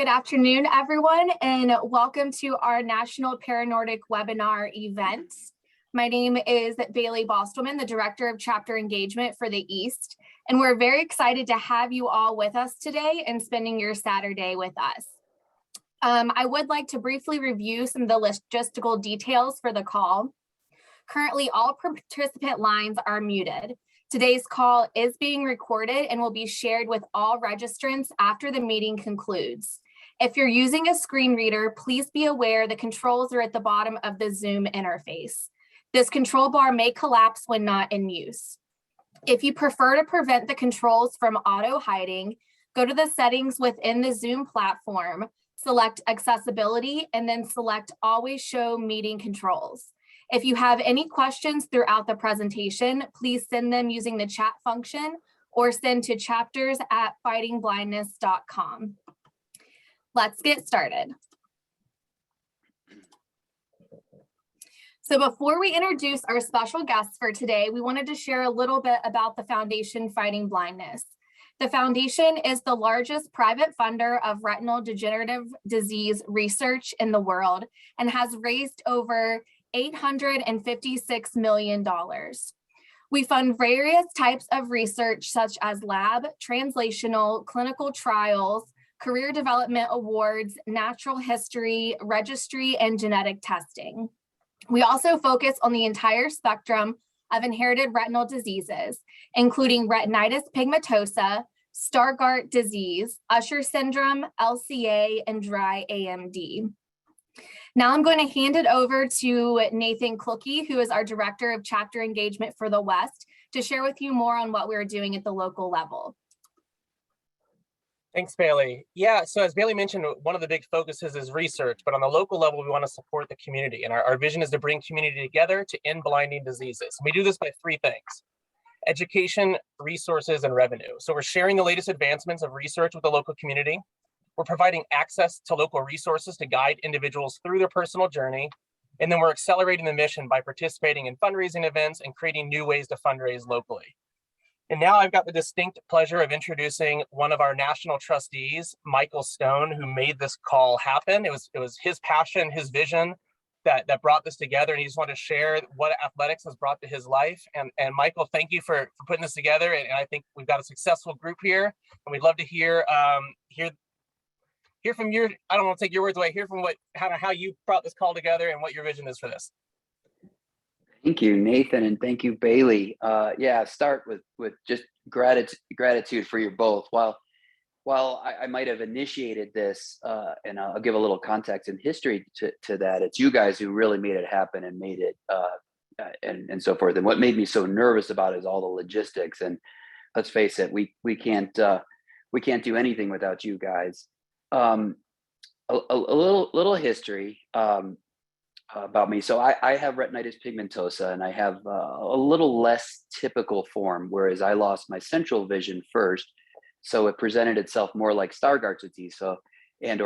Good afternoon, everyone, and welcome to our National Paranordic webinar event. My name is Bailey Bostelman, the Director of Chapter Engagement for the East, and we're very excited to have you all with us today and spending your Saturday with us. I would like to briefly review some of the logistical details for the call. Currently, all participant lines are muted. Today's call is being recorded and will be shared with all registrants after the meeting concludes. If you're using a screen reader, please be aware the controls are at the bottom of the Zoom interface. This control bar may collapse when not in use. If you prefer to prevent the controls from auto hiding, go to the settings within the Zoom platform, select accessibility, and then select always show meeting controls. If you have any questions throughout the presentation, please send them using the chat function or send to chapters@fightingblindness.com. Let's get started. So before we introduce our special guests for today, we wanted to share a little bit about the Foundation Fighting Blindness. The Foundation is the largest private funder of retinal degenerative disease research in the world and has raised over $856 million. We fund various types of research such as lab, translational, clinical trials, career development awards, natural history, registry, and genetic testing. We also focus on the entire spectrum of inherited retinal diseases, including retinitis pigmentosa, Stargardt disease, Usher syndrome, LCA, and dry AMD. Now I'm going to hand it over to Nathan Klucke, who is our Director of Chapter Engagement for the West, to share with you more on what we're doing at the local level. Thanks, Bailey. Yeah, so as Bailey mentioned, one of the big focuses is research, but on the local level, we want to support the community. And our vision is to bring community together to end blinding diseases. And we do this by three things: education, resources, and revenue. So we're sharing the latest advancements of research with the local community. We're providing access to local resources to guide individuals through their personal journey. And then we're accelerating the mission by participating in fundraising events and creating new ways to fundraise locally. And now I've got the distinct pleasure of introducing one of our national trustees, Michael Stone, who made this call happen. It was his passion, his vision that brought this together, and he just wanted to share what athletics has brought to his life. And Michael, thank you for putting this together. And I think we've got a successful group here, and we'd love to hear from your, I don't want to take your words away, hear from how you brought this call together and what your vision is for this. Thank you, Nathan, and thank you, Bailey. Yeah, start with just gratitude for you both. While I might have initiated this, and I'll give a little context and history to that, it's you guys who really made it happen and made it, and so forth. And what made me so nervous about it is all the logistics. And let's face it, we can't do anything without you guys. A little history about me. So I have retinitis pigmentosa, and I have a little less typical form, whereas I lost my central vision first. So it presented itself more like Stargardt disease, or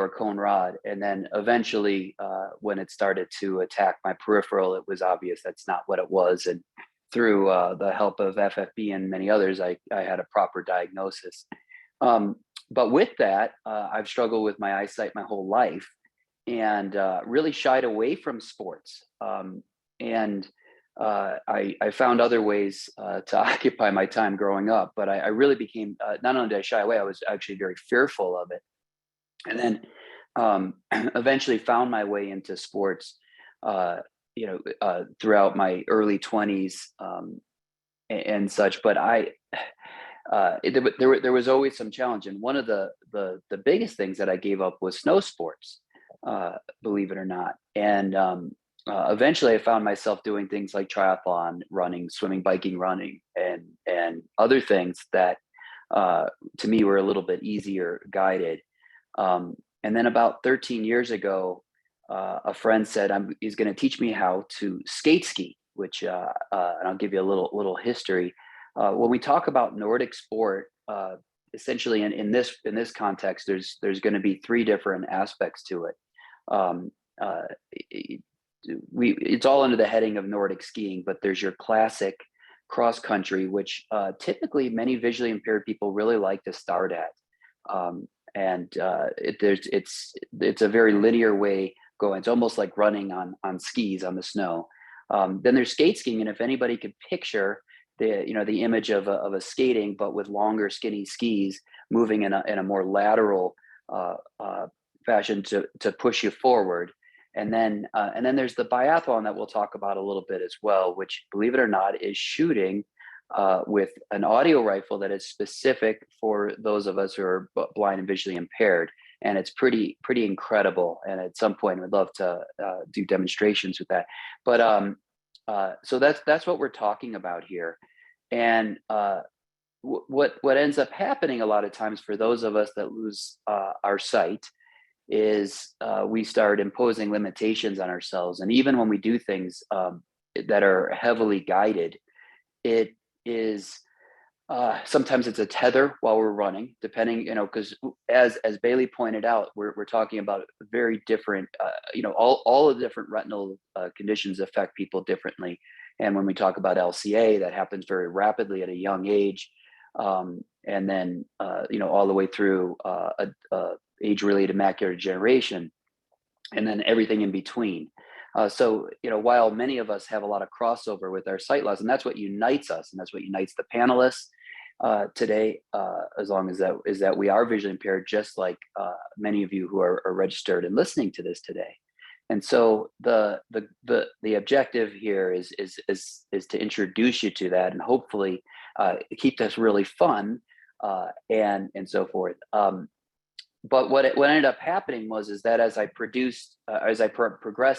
cone rod. And then eventually, when it started to attack my peripheral, it was obvious that's not what it was. And through the help of FFB and many others, I had a proper diagnosis. But with that, I've struggled with my eyesight my whole life, and really shied away from sports. I found other ways to occupy my time growing up, but I really became, not only did I shy away, I was actually very fearful of it. And then eventually found my way into sports, throughout my early 20s and such. But there was always some challenge. And one of the biggest things that I gave up was snow sports. Believe it or not. And eventually I found myself doing things like triathlon, running, swimming, biking, running, and other things that to me were a little bit easier guided. And then about 13 years ago, a friend said he's going to teach me how to skate ski, which and I'll give you a little history. When we talk about Nordic sport, essentially in this context, there's going to be three different aspects to it. It's all under the heading of Nordic skiing, but there's your classic cross country, which typically many visually impaired people really like to start at. and it's a very linear way going. It's almost like running on skis on the snow. Then there's skate skiing, and if anybody could picture the image of a skating, but with longer, skinny skis moving in a more lateral fashion to push you forward. And then there's the biathlon that we'll talk about a little bit as well, which, believe it or not, is shooting with an audio rifle that is specific for those of us who are blind and visually impaired. And it's pretty incredible. And at some point, we'd love to do demonstrations with that. But so that's what we're talking about here. And what ends up happening a lot of times for those of us that lose our sight is we start imposing limitations on ourselves. And even when we do things that are heavily guided, it is sometimes it's a tether while we're running, depending, because as Bailey pointed out, we're talking about very different, all the different retinal conditions affect people differently. And when we talk about LCA, that happens very rapidly at a young age. And then, all the way through age-related macular degeneration, and then everything in between. So, while many of us have a lot of crossover with our sight loss, and that's what unites us, and that's what unites the panelists today, as long as that is that we are visually impaired, just like many of you who are registered and listening to this today. And so the objective here is to introduce you to that, and hopefully keep this really fun and so forth. But what ended up happening is that as I progressed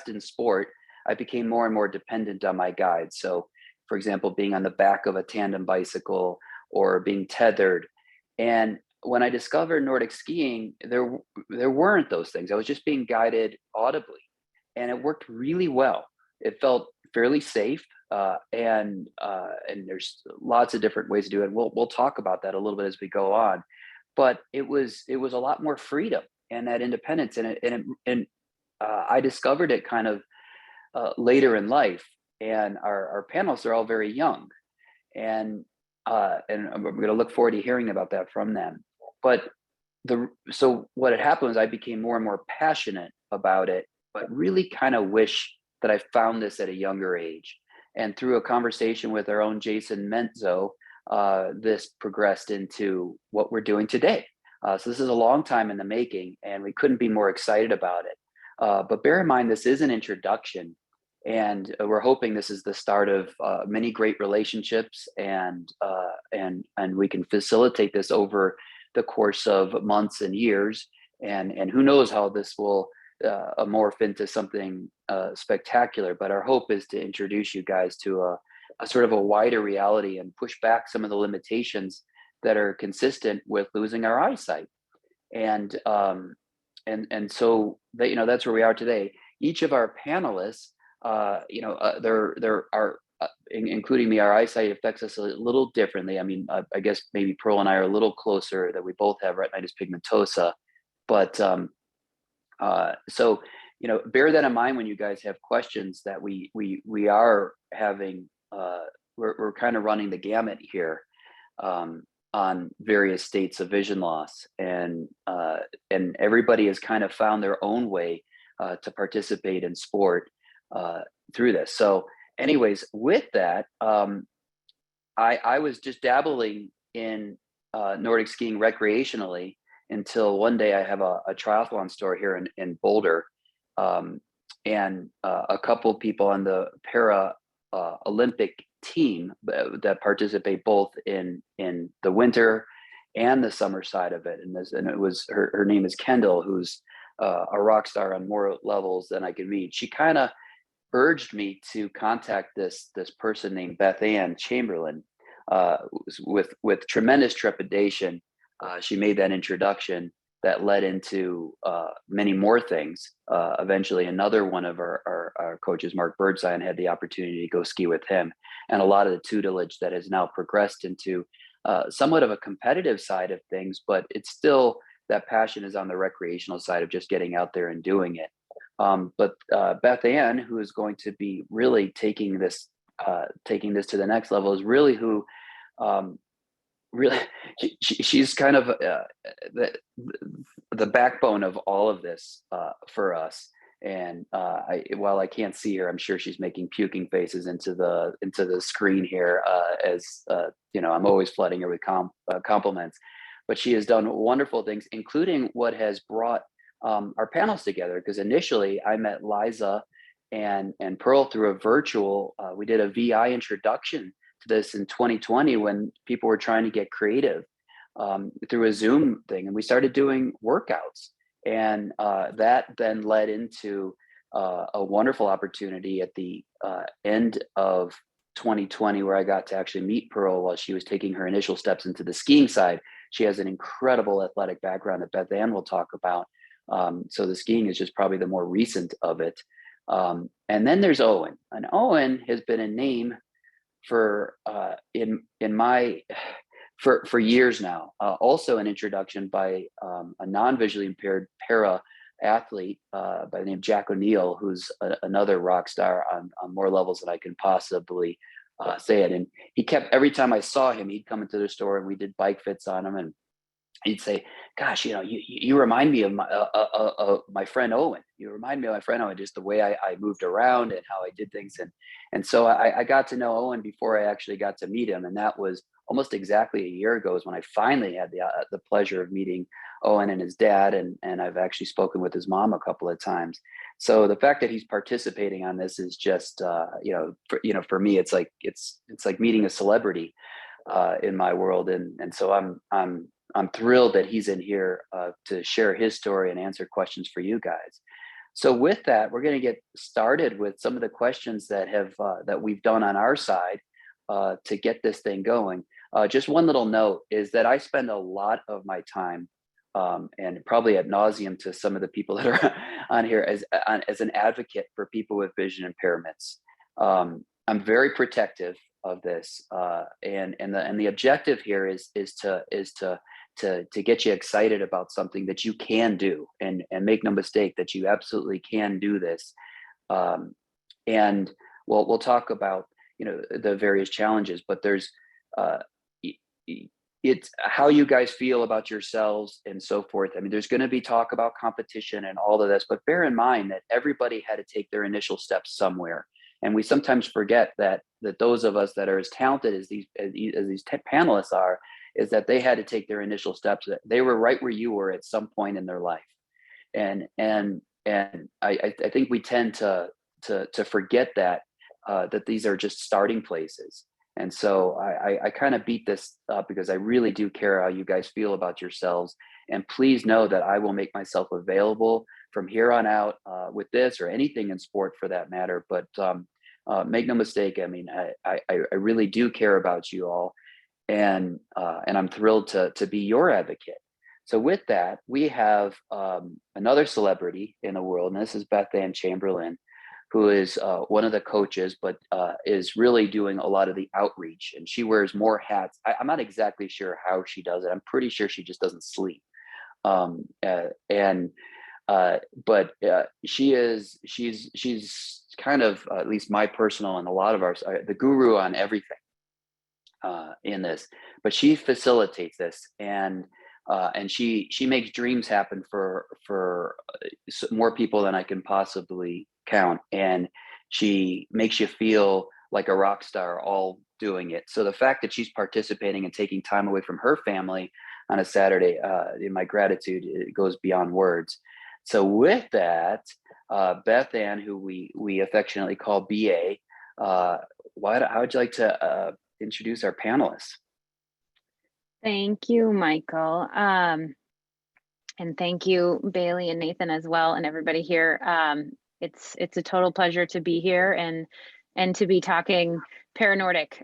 in sport, I became more and more dependent on my guides. So, for example, being on the back of a tandem bicycle or being tethered. And when I discovered Nordic skiing, there weren't those things. I was just being guided audibly, and it worked really well. It felt fairly safe, and there's lots of different ways to do it. We'll talk about that a little bit as we go on. But it was a lot more freedom and that independence, and I discovered it kind of later in life. And our panelists are all very young, and I'm going to look forward to hearing about that from them. But so what had happened was I became more and more passionate about it, but really kind of wish that I found this at a younger age. And through a conversation with our own Jason Menzo, this progressed into what we're doing today. So this is a long time in the making, and we couldn't be more excited about it. But bear in mind, this is an introduction, and we're hoping this is the start of many great relationships, and we can facilitate this over the course of months and years, and who knows how this will morph into something spectacular. But our hope is to introduce you guys to a sort of a wider reality and push back some of the limitations that are consistent with losing our eyesight. And so that, that's where we are today. Each of our panelists, there are, including me, our eyesight affects us a little differently. I mean, I guess maybe Pearl and I are a little closer, that we both have retinitis pigmentosa, but so, bear that in mind when you guys have questions, that we are having, we're kind of running the gamut here on various states of vision loss, and everybody has kind of found their own way to participate in sport through this. So anyways, with that, I was just dabbling in Nordic skiing recreationally until one day I have a triathlon store here in Boulder, and a couple of people on the Paralympic team that participate both in the winter and the summer side of it. And it was her name is Kendall, who's a rock star on more levels than I could meet. She kind of urged me to contact this person named Bethan Chamberlain. With tremendous trepidation, she made that introduction that led into many more things. Eventually, another one of our coaches, Mark Birdseye, had the opportunity to go ski with him, and a lot of the tutelage that has now progressed into somewhat of a competitive side of things, but it's still, that passion is on the recreational side of just getting out there and doing it. But Beth Ann, who is going to be really taking this to the next level, is really who really, she's kind of the backbone of all of this for us. And while I can't see her, I'm sure she's making puking faces into the screen here. As you know, I'm always flooding her with compliments. But she has done wonderful things, including what has brought our panels together. Because initially, I met Liza and Pearl through a virtual. We did a VI introduction to this in 2020 when people were trying to get creative through a Zoom thing, and we started doing workouts. And that then led into a wonderful opportunity at the end of 2020, where I got to actually meet Pearl while she was taking her initial steps into the skiing side. She has an incredible athletic background that Bethan will talk about. So the skiing is just probably the more recent of it. And then there's Owen. And Owen has been a name for for years now. Also an introduction by a non-visually impaired para athlete by the name Jack O'Neill, who's another rock star on more levels than I can possibly say it. And he kept, every time I saw him, he'd come into the store and we did bike fits on him, and he'd say, "Gosh, you know, you remind me of my friend Owen. You remind me of my friend Owen, just the way I moved around and how I did things." And so I got to know Owen before I actually got to meet him, and that was almost exactly a year ago is when I finally had the pleasure of meeting Owen and his dad, and I've actually spoken with his mom a couple of times. So the fact that he's participating on this is just for me, it's like meeting a celebrity in my world, and so I'm thrilled that he's in here to share his story and answer questions for you guys. So with that, we're going to get started with some of the questions that we've done on our side to get this thing going. Just one little note is that I spend a lot of my time, and probably ad nauseum to some of the people that are on here, as an advocate for people with vision impairments. I'm very protective of this, and the objective here is to get you excited about something that you can do, and make no mistake that you absolutely can do this. And we'll talk about the various challenges, but there's it's how you guys feel about yourselves and so forth. I mean, there's going to be talk about competition and all of this, but bear in mind that everybody had to take their initial steps somewhere. And we sometimes forget that those of us that are as talented as these panelists are, is that they had to take their initial steps. They were right where you were at some point in their life. And I think we tend to forget that these are just starting places. And so I kind of beat this up because I really do care how you guys feel about yourselves. And please know that I will make myself available from here on out with this or anything in sport for that matter. But make no mistake, I mean, I really do care about you all. And I'm thrilled to be your advocate. So with that, we have another celebrity in the world, and this is Bethan Chamberlain, who is one of the coaches, but is really doing a lot of the outreach. And she wears more hats. I'm not exactly sure how she does it. I'm pretty sure she just doesn't sleep. But she's kind of, at least my personal and a lot of ours, the guru on everything in this. But she facilitates this, and she makes dreams happen for more people than I can possibly count, and she makes you feel like a rock star all doing it. So the fact that she's participating and taking time away from her family on a Saturday, in my gratitude, it goes beyond words. So with that, Bethan, who we affectionately call BA, how would you like to introduce our panelists? Thank you, Michael. And thank you, Bailey and Nathan as well, and everybody here. It's a total pleasure to be here and to be talking Paranordic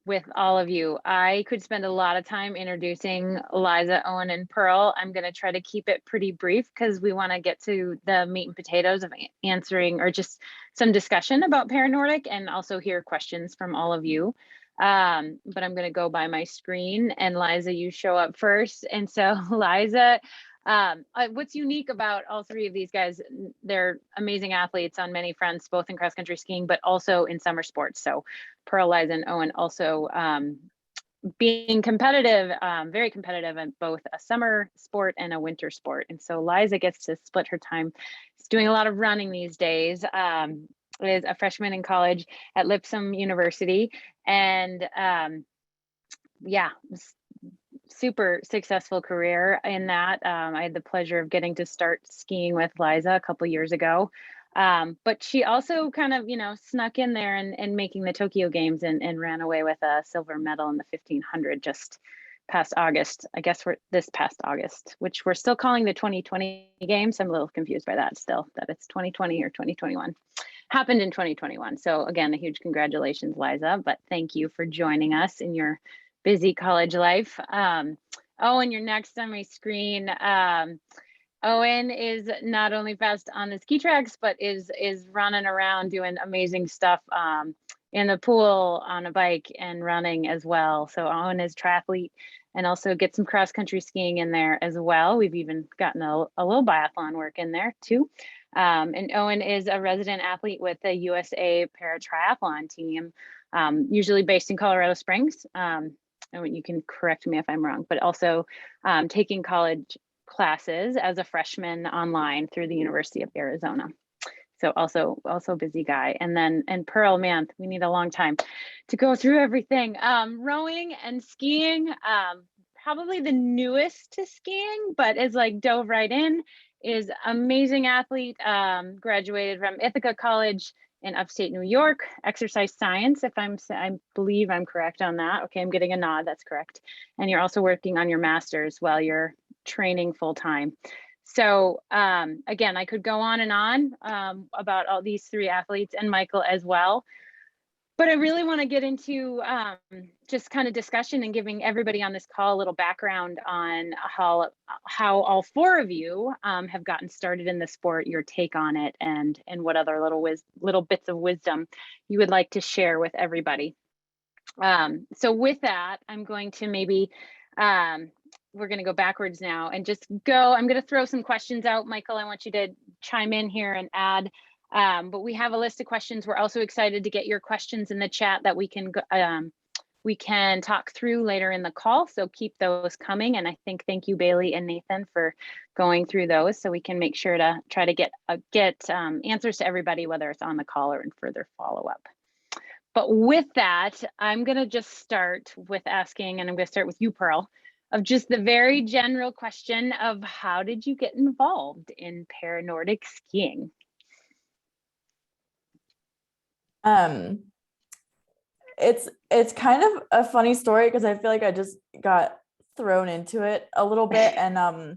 with all of you. I could spend a lot of time introducing Liza, Owen, and Pearl. I'm going to try to keep it pretty brief because we want to get to the meat and potatoes of answering, or just some discussion about Paranordic, and also hear questions from all of you. But I'm going to go by my screen, and Liza, you show up first. And so Liza, what's unique about all three of these guys, they're amazing athletes on many fronts, both in cross country skiing, but also in summer sports. So Pearl, Liza, and Owen also being competitive, very competitive in both a summer sport and a winter sport. And so Liza gets to split her time. She's doing a lot of running these days. Is a freshman in college at Lipscomb University, and yeah, super successful career in that. I had the pleasure of getting to start skiing with Liza a couple years ago. But she also kind of, snuck in there and making the Tokyo Games and ran away with a silver medal in the 1500 just past August. I guess this past August, which we're still calling the 2020 Games. I'm a little confused by that still, that it's 2020 or 2021. Happened in 2021. So again, a huge congratulations, Liza, but thank you for joining us in your busy college life. Owen, you're next on my screen. Owen is not only fast on the ski tracks, but is running around doing amazing stuff in the pool, on a bike, and running as well. So Owen is triathlete and also get some cross country skiing in there as well. We've even gotten a little biathlon work in there too. And Owen is a resident athlete with the USA Para Triathlon team, usually based in Colorado Springs. And you can correct me if I'm wrong, but also taking college classes as a freshman online through the University of Arizona. So also busy guy. And Pearl, man, we need a long time to go through everything. Rowing and skiing, probably the newest to skiing, but is like dove right in, is amazing athlete, graduated from Ithaca College in upstate New York, exercise science, I believe I'm correct on that. Okay, I'm getting a nod, that's correct. And you're also working on your master's while you're training full time. So again, I could go on and on about all these three athletes and Michael as well. But I really want to get into just kind of discussion and giving everybody on this call a little background on how all four of you have gotten started in the sport, your take on it, and what other little bits of wisdom you would like to share with everybody. So with that, I'm going to maybe, we're going to go backwards now and just go. I'm going to throw some questions out. Michael, I want you to chime in here and add. But we have a list of questions. We're also excited to get your questions in the chat that we can talk through later in the call. So keep those coming. And I think thank you, Bailey and Nathan, for going through those, so we can make sure to try to get answers to everybody, whether it's on the call or in further follow-up. But with that, I'm going to just start with asking, and I'm going to start with you, Pearl, of just the very general question of how did you get involved in Paranordic skiing? It's kind of a funny story because I feel like I just got thrown into it a little bit, and I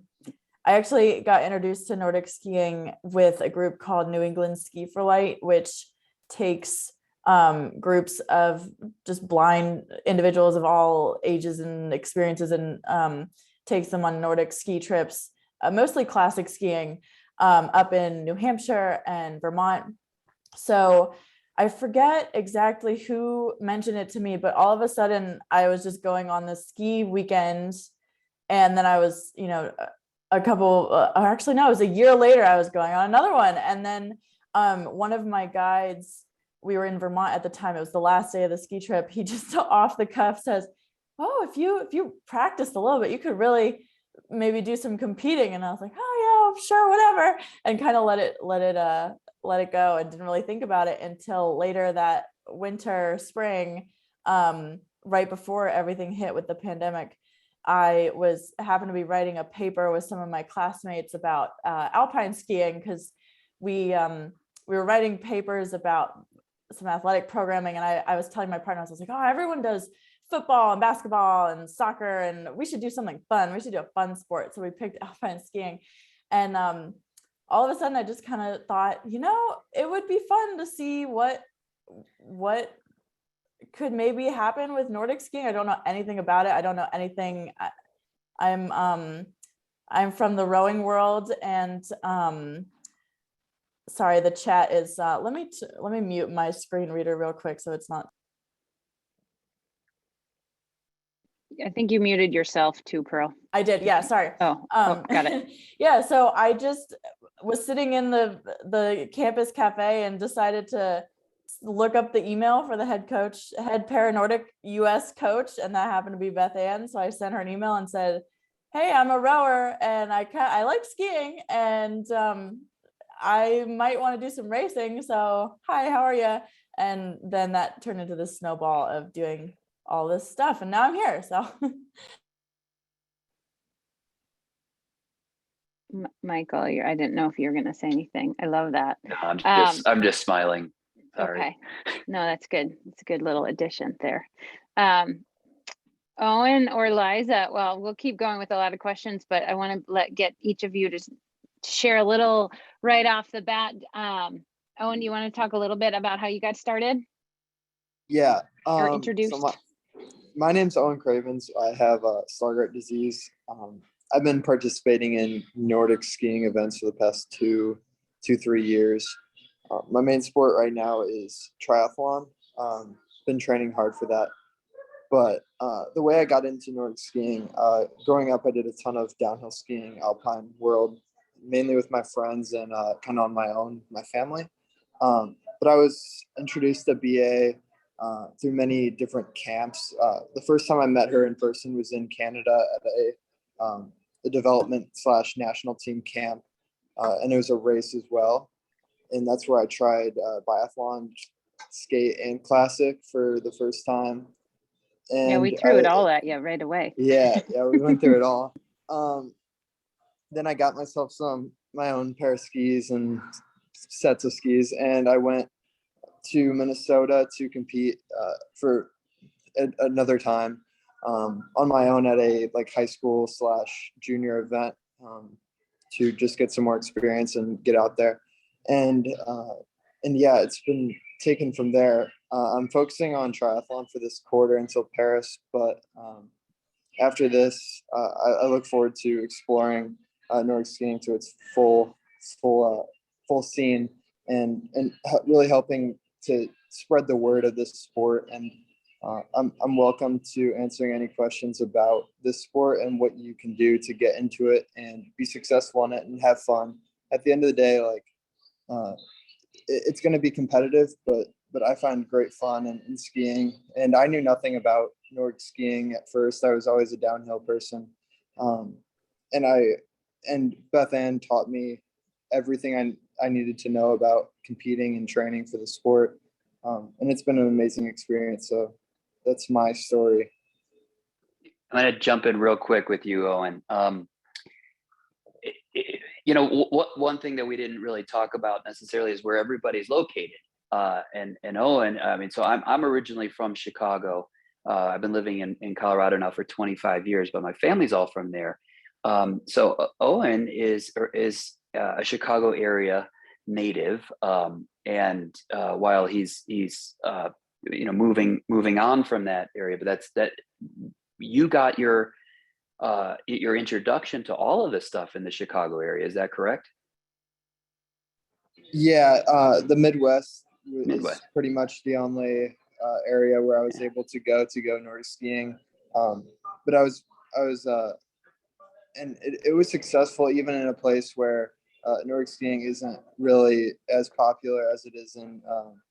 actually got introduced to Nordic skiing with a group called New England Ski for Light, which takes groups of just blind individuals of all ages and experiences and takes them on Nordic ski trips, mostly classic skiing, up in New Hampshire and Vermont. So I forget exactly who mentioned it to me, but all of a sudden I was just going on this ski weekend, and then I was, it was a year later I was going on another one. And then one of my guides, we were in Vermont at the time, it was the last day of the ski trip, he just off the cuff says, oh, if you practiced a little bit, you could really maybe do some competing. And I was like, oh yeah, sure, whatever, and kind of let it go, and didn't really think about it until later that winter, spring, right before everything hit with the pandemic. I happened to be writing a paper with some of my classmates about alpine skiing, because we were writing papers about some athletic programming, and I was telling my partner, I was like, oh, everyone does football and basketball and soccer, and we should do something fun. We should do a fun sport. So we picked alpine skiing, and all of a sudden I just kind of thought, it would be fun to see what could maybe happen with Nordic skiing. I don't know anything about it. I don't know anything. I'm from the rowing world, and sorry, the chat is let me mute my screen reader real quick so it's not. I think you muted yourself too, Pearl. I did, yeah, sorry. Oh, got it. Yeah, so I just was sitting in the campus cafe and decided to look up the email for the head Paranordic US coach, and that happened to be Bethan. So I sent her an email and said, hey, I'm a rower and I like skiing, and I might want to do some racing. So hi, how are you? And then that turned into this snowball of doing all this stuff. And now I'm here. So Michael, I didn't know if you were going to say anything. I love that. No, I'm just smiling. Sorry. Okay. No, that's good. It's a good little addition there. Owen or Liza, well, we'll keep going with a lot of questions, but I want to get each of you to share a little right off the bat. Owen, you want to talk a little bit about how you got started? Yeah. Or introduced? So my name's Owen Cravens. I have Stargardt disease. I've been participating in Nordic skiing events for the past 3 years. My main sport right now is triathlon. Been training hard for that. But the way I got into Nordic skiing, growing up, I did a ton of downhill skiing, alpine world, mainly with my friends and kind of on my own, my family. But I was introduced to BA through many different camps. The first time I met her in person was in Canada at a development/national team camp, and it was a race as well. And that's where I tried biathlon, skate, and classic for the first time. And yeah, we threw it all at you right away. Yeah, we went through it all. Then I got myself my own pair of skis and sets of skis, and I went to Minnesota to compete for another time on my own at a high school/junior event to just get some more experience and get out there. And yeah, it's been taken from there. I'm focusing on triathlon for this quarter until Paris, but after this, I look forward to exploring Nordic skiing to its full scene and really helping to spread the word of this sport. And I'm welcome to answering any questions about this sport and what you can do to get into it and be successful in it and have fun. At the end of the day, it's going to be competitive, but I find great fun in skiing. And I knew nothing about Nordic skiing at first. I was always a downhill person. And Beth Ann taught me everything I needed to know about competing and training for the sport. And it's been an amazing experience. So that's my story. I'm going to jump in real quick with you, Owen. One thing that we didn't really talk about necessarily is where everybody's located. And Owen, so I'm originally from Chicago. I've been living in Colorado now for 25 years, but my family's all from there. So Owen is a Chicago area native, and while he's moving on from that area, but that you got your introduction to all of this stuff in the Chicago area. Is that correct? Yeah, the Midwest is pretty much the only area where I was able to go Nordic skiing. But I was and it was successful even in a place where Nordic skiing isn't really as popular as it is in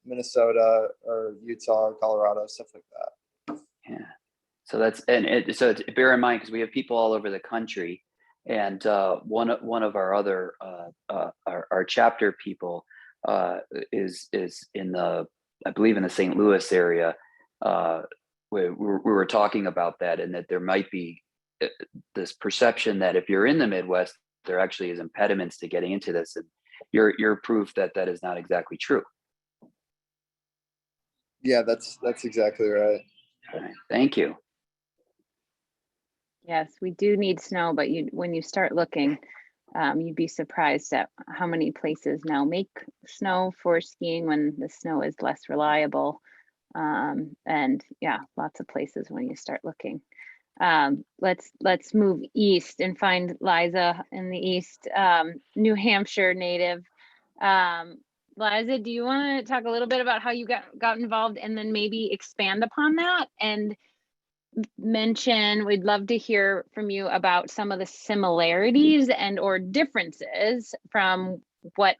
Minnesota or Utah or Colorado, stuff like that. Yeah. So bear in mind, because we have people all over the country, and one of our other our chapter people is in I believe in the St. Louis area. We were talking about that, and that there might be this perception that if you're in the Midwest, there actually is impediments to getting into this, and you're proof that is not exactly true. Yeah, that's exactly right. All right. Thank you. Yes, we do need snow, but when you start looking, you'd be surprised at how many places now make snow for skiing when the snow is less reliable. And yeah, lots of places when you start looking. Let's move east and find Liza in the east, New Hampshire native. Liza, do you want to talk a little bit about how you got involved, and then maybe expand upon that and mention, we'd love to hear from you about some of the similarities and or differences from what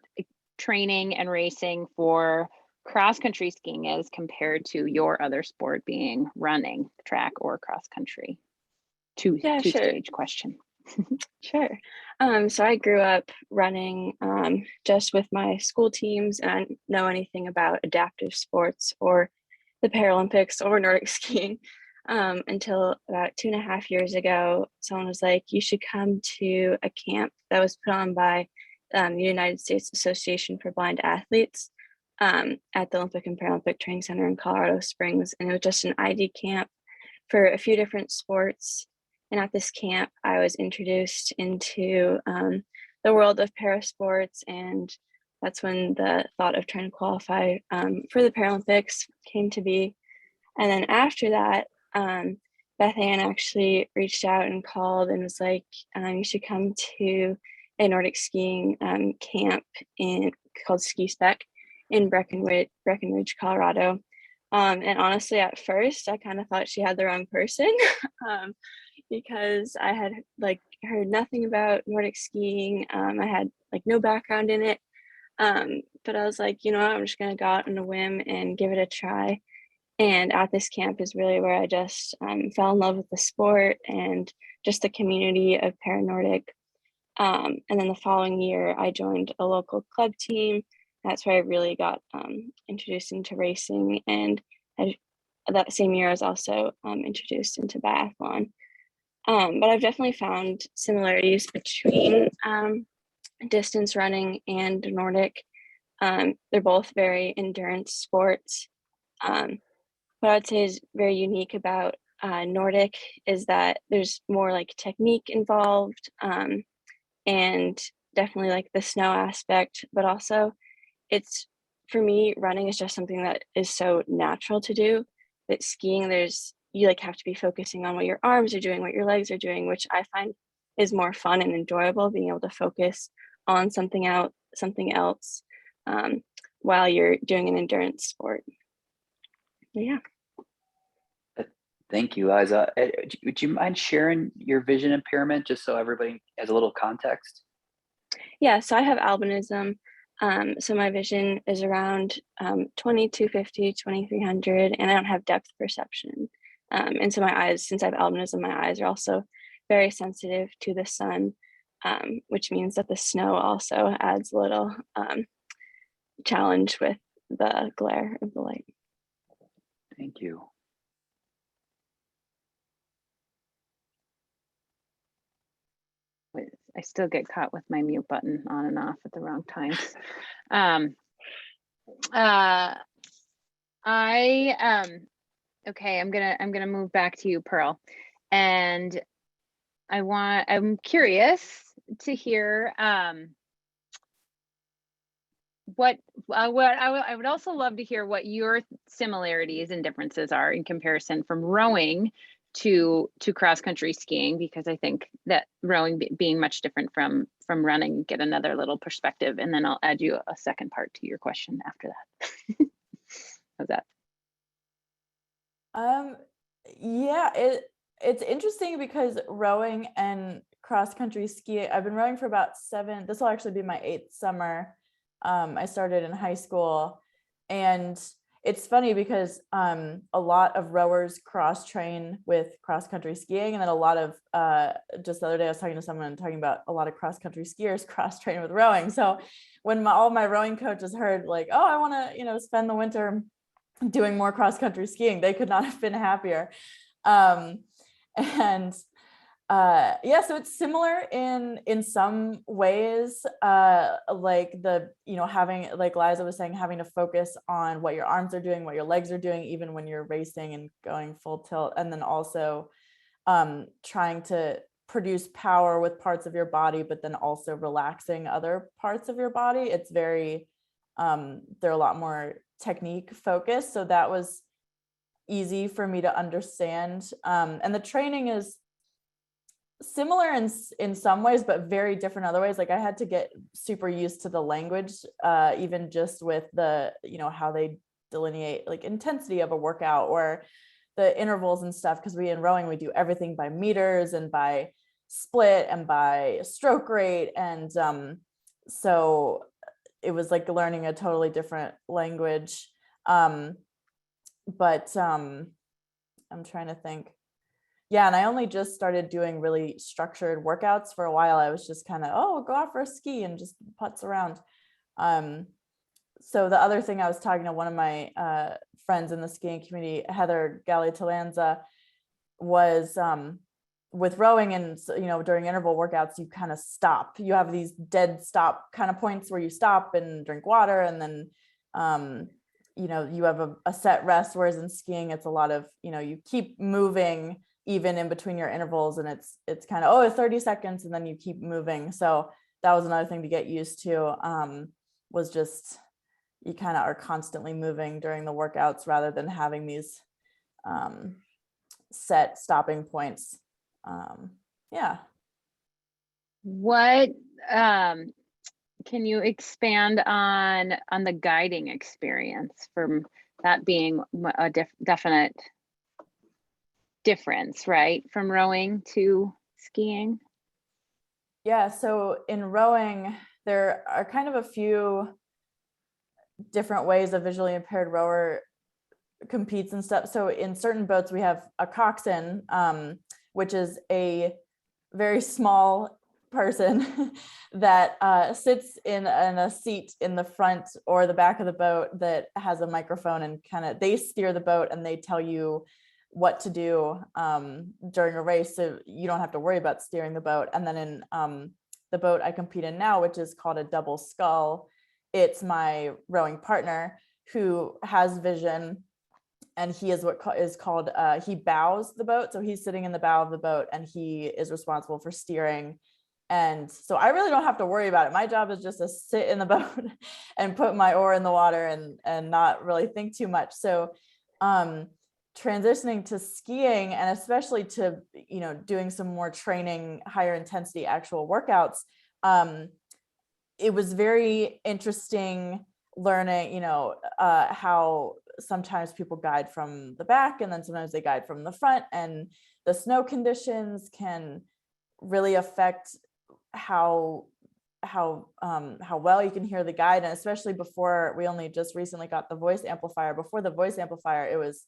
training and racing for cross country skiing is compared to your other sport being running, track, or cross country? Yeah, sure. Two-stage question. Sure. So I grew up running just with my school teams, and I didn't know anything about adaptive sports or the Paralympics or Nordic skiing until about 2.5 years ago. Someone was like, you should come to a camp that was put on by the United States Association for Blind Athletes at the Olympic and Paralympic Training Center in Colorado Springs. And it was just an ID camp for a few different sports. And at this camp, I was introduced into the world of parasports, and that's when the thought of trying to qualify for the Paralympics came to be. And then after that, Bethan actually reached out and called and was like, you should come to a Nordic skiing camp called Ski Spec in Breckenridge, Colorado. And honestly, at first, I kind of thought she had the wrong person. Because I had heard nothing about Nordic skiing. I had no background in it. But I was like, you know what, I'm just gonna go out on a whim and give it a try. And at this camp is really where I just fell in love with the sport and just the community of Paranordic. And then the following year, I joined a local club team. That's where I really got introduced into racing. And that same year, I was also introduced into biathlon. But I've definitely found similarities between distance running and Nordic. They're both very endurance sports. What I'd say is very unique about Nordic is that there's more technique involved, and definitely the snow aspect, but also it's, for me, running is just something that is so natural to do. But skiing, you have to be focusing on what your arms are doing, what your legs are doing, which I find is more fun and enjoyable, being able to focus on something else while you're doing an endurance sport. Yeah. Thank you, Liza. Would you mind sharing your vision impairment just so everybody has a little context? Yeah, so I have albinism. So my vision is around 2250, 2300, and I don't have depth perception. And so my eyes, since I have albinism, my eyes are also very sensitive to the sun, which means that the snow also adds a little challenge with the glare of the light. Thank you. I still get caught with my mute button on and off at the wrong times. Okay, I'm gonna move back to you, Pearl, and I'm curious to hear what I would also love to hear what your similarities and differences are in comparison from rowing to cross country skiing, because I think that rowing being much different from running, get another little perspective, and then I'll add you a second part to your question after that. How's that? Yeah, it's interesting because rowing and cross country skiing, I've been rowing for about this will actually be my 8th summer. I started in high school, and it's funny because a lot of rowers cross train with cross country skiing, and then a lot of just the other day I was talking to someone talking about a lot of cross country skiers cross train with rowing. So when all my rowing coaches heard oh, I want to spend the winter doing more cross country skiing, they could not have been happier. Yeah, so it's similar in some ways, having, like Liza was saying, having to focus on what your arms are doing, what your legs are doing, even when you're racing and going full tilt, and then also trying to produce power with parts of your body, but then also relaxing other parts of your body. It's very they're a lot more technique focused, so that was easy for me to understand, and the training is similar in some ways, but very different other ways. I had to get super used to the language, even just with the how they delineate intensity of a workout or the intervals and stuff, because in rowing we do everything by meters and by split and by stroke rate, and so it was learning a totally different language. But I'm trying to think. Yeah, and I only just started doing really structured workouts. For a while. I was just kind of, oh, go out for a ski and just putz around. So the other thing I was talking to one of my friends in the skiing community, Heather Galley-Talanza, was with rowing, and during interval workouts, you kind of stop. You have these dead stop kind of points where you stop and drink water, and then you have a set rest. Whereas in skiing, it's a lot of you keep moving even in between your intervals, and it's kind of 30 seconds, and then you keep moving. So that was another thing to get used to. Was just you kind of are constantly moving during the workouts rather than having these set stopping points. Yeah. What can you expand on the guiding experience, from that being a definite difference, right, from rowing to skiing? Yeah, so in rowing, there are kind of a few different ways a visually impaired rower competes and stuff. So in certain boats, we have a coxswain, which is a very small person that sits in a seat in the front or the back of the boat that has a microphone, and kind of they steer the boat and they tell you what to do during a race, so you don't have to worry about steering the boat. And then in the boat I compete in now, which is called a double scull, it's my rowing partner who has vision, and he is what is called he bows the boat. So he's sitting in the bow of the boat and he is responsible for steering. And so I really don't have to worry about it. My job is just to sit in the boat and put my oar in the water and not really think too much. So transitioning to skiing, and especially to doing some more training, higher intensity actual workouts, it was very interesting learning how sometimes people guide from the back and then sometimes they guide from the front, and the snow conditions can really affect how well you can hear the guide. And especially before, we only just recently got the voice amplifier. Before the voice amplifier, it was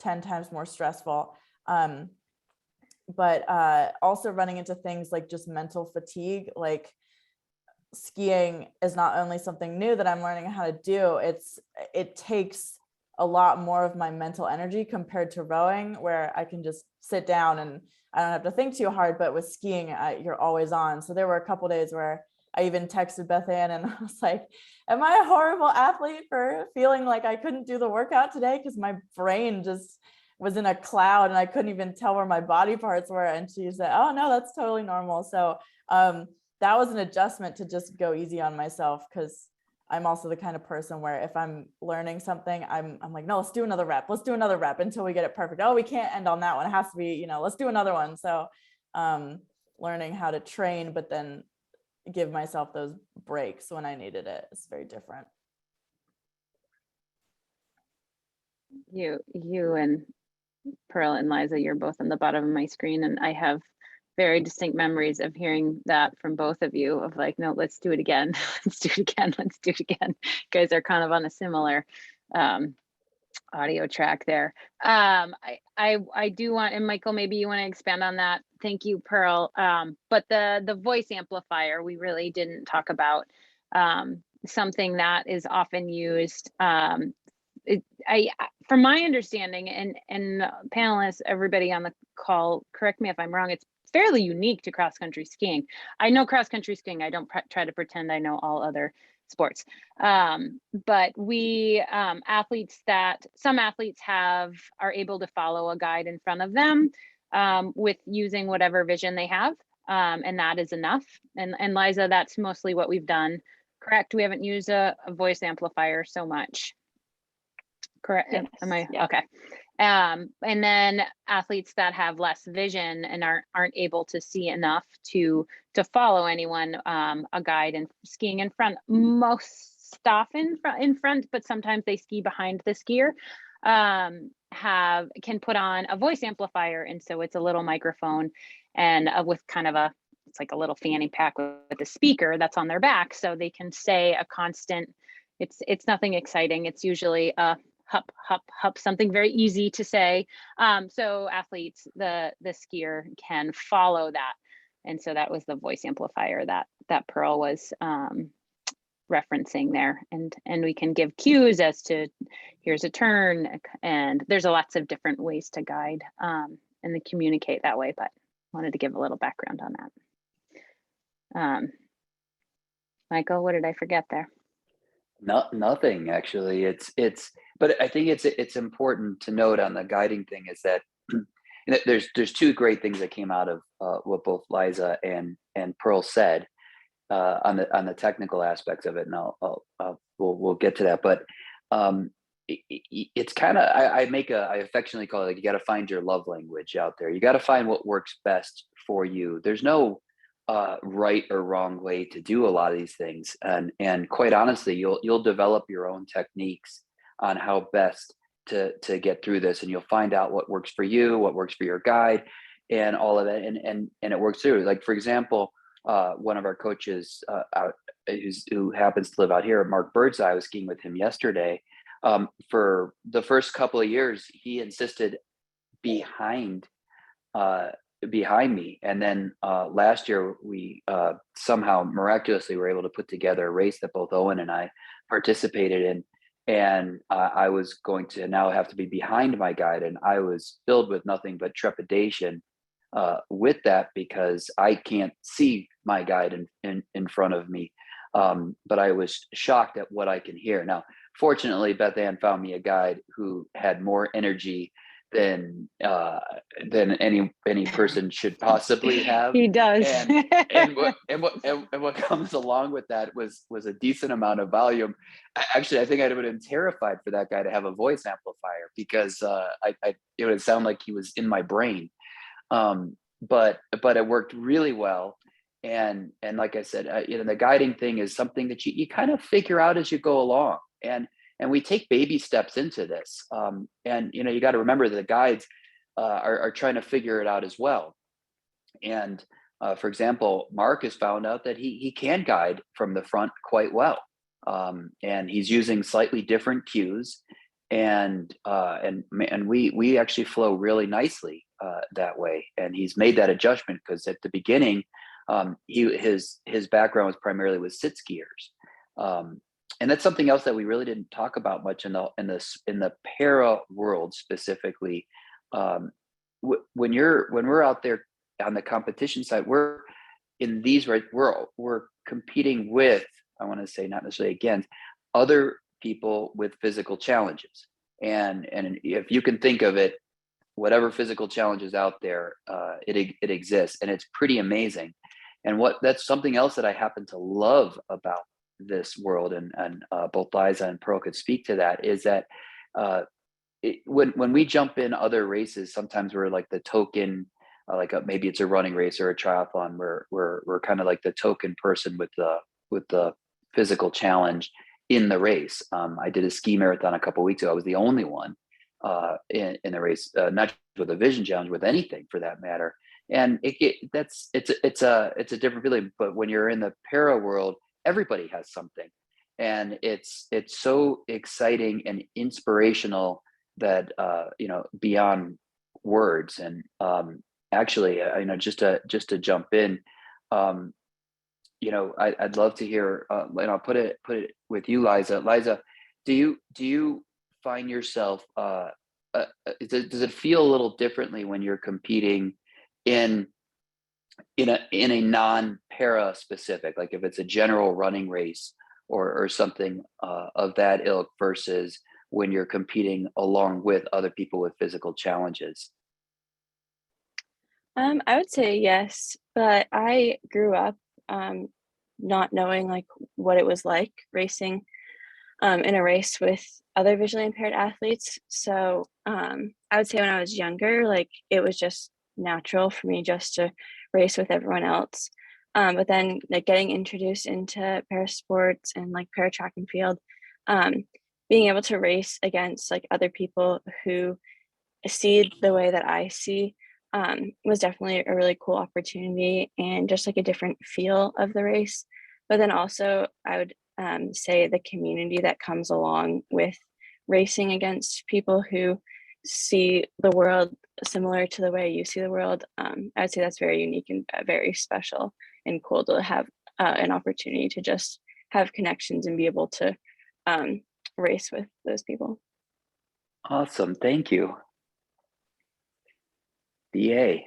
10 times more stressful. But also running into things like just mental fatigue. Like, skiing is not only something new that I'm learning how to do, it takes a lot more of my mental energy compared to rowing, where I can just sit down and I don't have to think too hard. But with skiing, you're always on. So there were a couple days where I even texted Bethan and I was like, am I a horrible athlete for feeling like I couldn't do the workout today? Because my brain just was in a cloud and I couldn't even tell where my body parts were. And she said, oh no, that's totally normal. So that was an adjustment to just go easy on myself, because I'm also the kind of person where if I'm learning something, I'm like, no, let's do another rep. Let's do another rep until we get it perfect. Oh, we can't end on that one. It has to be, let's do another one. So learning how to train, but then give myself those breaks when I needed it. It's very different. You and Pearl and Liza, you're both on the bottom of my screen, and I have very distinct memories of hearing that from both of you, of like, no, let's do it again. Let's do it again. Let's do it again. You guys are kind of on a similar audio track there. I do want, and Michael, maybe you want to expand on that. Thank you, Pearl. But the voice amplifier, we really didn't talk about. Something that is often used. From my understanding, and panelists, everybody on the call, correct me if I'm wrong, it's fairly unique to cross country skiing. I know cross country skiing. I don't try to pretend I know all other sports. But we some athletes are able to follow a guide in front of them with using whatever vision they have. And that is enough. And Liza, that's mostly what we've done. Correct? We haven't used a voice amplifier so much. Correct? Yes. Am I? Yeah. Okay. And then athletes that have less vision and aren't able to see enough to follow anyone, a guide, and skiing in front, most often in front, but sometimes they ski behind the skier, can put on a voice amplifier. And so it's a little microphone and with kind of it's like a little fanny pack with a speaker that's on their back. So they can say a constant, it's nothing exciting. It's usually a hup, hup, hup, something very easy to say. So athletes, the skier can follow that. And so that was the voice amplifier that Pearl was referencing there. And we can give cues as to, here's a turn, and there's lots of different ways to guide and to communicate that way, but wanted to give a little background on that. Michael, what did I forget there? Nothing actually. But I think it's important to note on the guiding thing is that there's two great things that came out of what both Liza and Pearl said on the technical aspects of it, and we'll get to that. But it's kind of I affectionately call it, like, you got to find your love language out there. You got to find what works best for you. There's no right or wrong way to do a lot of these things, and quite honestly, you'll develop your own techniques on how best to get through this, and you'll find out what works for you, what works for your guide, and all of that, and it works through. Like, for example, one of our coaches who happens to live out here, Mark Birdseye, I was skiing with him yesterday. For the first couple of years, he insisted behind me, and then last year we somehow miraculously were able to put together a race that both Owen and I participated in, and I was going to now have to be behind my guide, and I was filled with nothing but trepidation with that, because I can't see my guide in front of me, but I was shocked at what I can hear. Now, fortunately, Bethan found me a guide who had more energy than any person should possibly have. He does. and what comes along with that was a decent amount of volume. Actually, I think I'd have been terrified for that guy to have a voice amplifier, because it would sound like he was in my brain. But it worked really well. And like I said, the guiding thing is something that you kind of figure out as you go along. And we take baby steps into this. And you got to remember that the guides are trying to figure it out as well. And for example, Mark has found out that he can guide from the front quite well. And he's using slightly different cues. And we actually flow really nicely that way. And he's made that adjustment, because at the beginning, his background was primarily with sit skiers. And that's something else that we really didn't talk about much in the para world specifically. When we're out there on the competition side, we're in these, right? We're competing with, I want to say, not necessarily against, other people with physical challenges. And if you can think of it, whatever physical challenges out there, it exists, and it's pretty amazing. And that's something else that I happen to love about this world, and both Liza and Pearl could speak to that, is that when we jump in other races, sometimes we're like the token, maybe it's a running race or a triathlon, we're kind of like the token person with the physical challenge in the race. I did a ski marathon a couple of weeks ago. I was the only one in the race, not just with a vision challenge, with anything for that matter. And it's a different feeling. But when you're in the para world, everybody has something, and it's so exciting and inspirational that beyond words. And actually, just to jump in, I'd love to hear, and I'll put it with you, Liza. Liza, do you find yourself, does it feel a little differently when you're competing in a non-para specific, like if it's a general running race or something of that ilk, versus when you're competing along with other people with physical challenges? I would say yes, but I grew up not knowing like what it was like racing in a race with other visually impaired athletes. So I would say when I was younger, like it was just natural for me just to race with everyone else. But then like getting introduced into para sports and like para track and field, being able to race against like other people who see the way that I see was definitely a really cool opportunity, and just like a different feel of the race. But then also I would say the community that comes along with racing against people who see the world similar to the way you see the world. I'd say that's very unique and very special and cool to have an opportunity to just have connections and be able to race with those people. Awesome. Thank you. BA.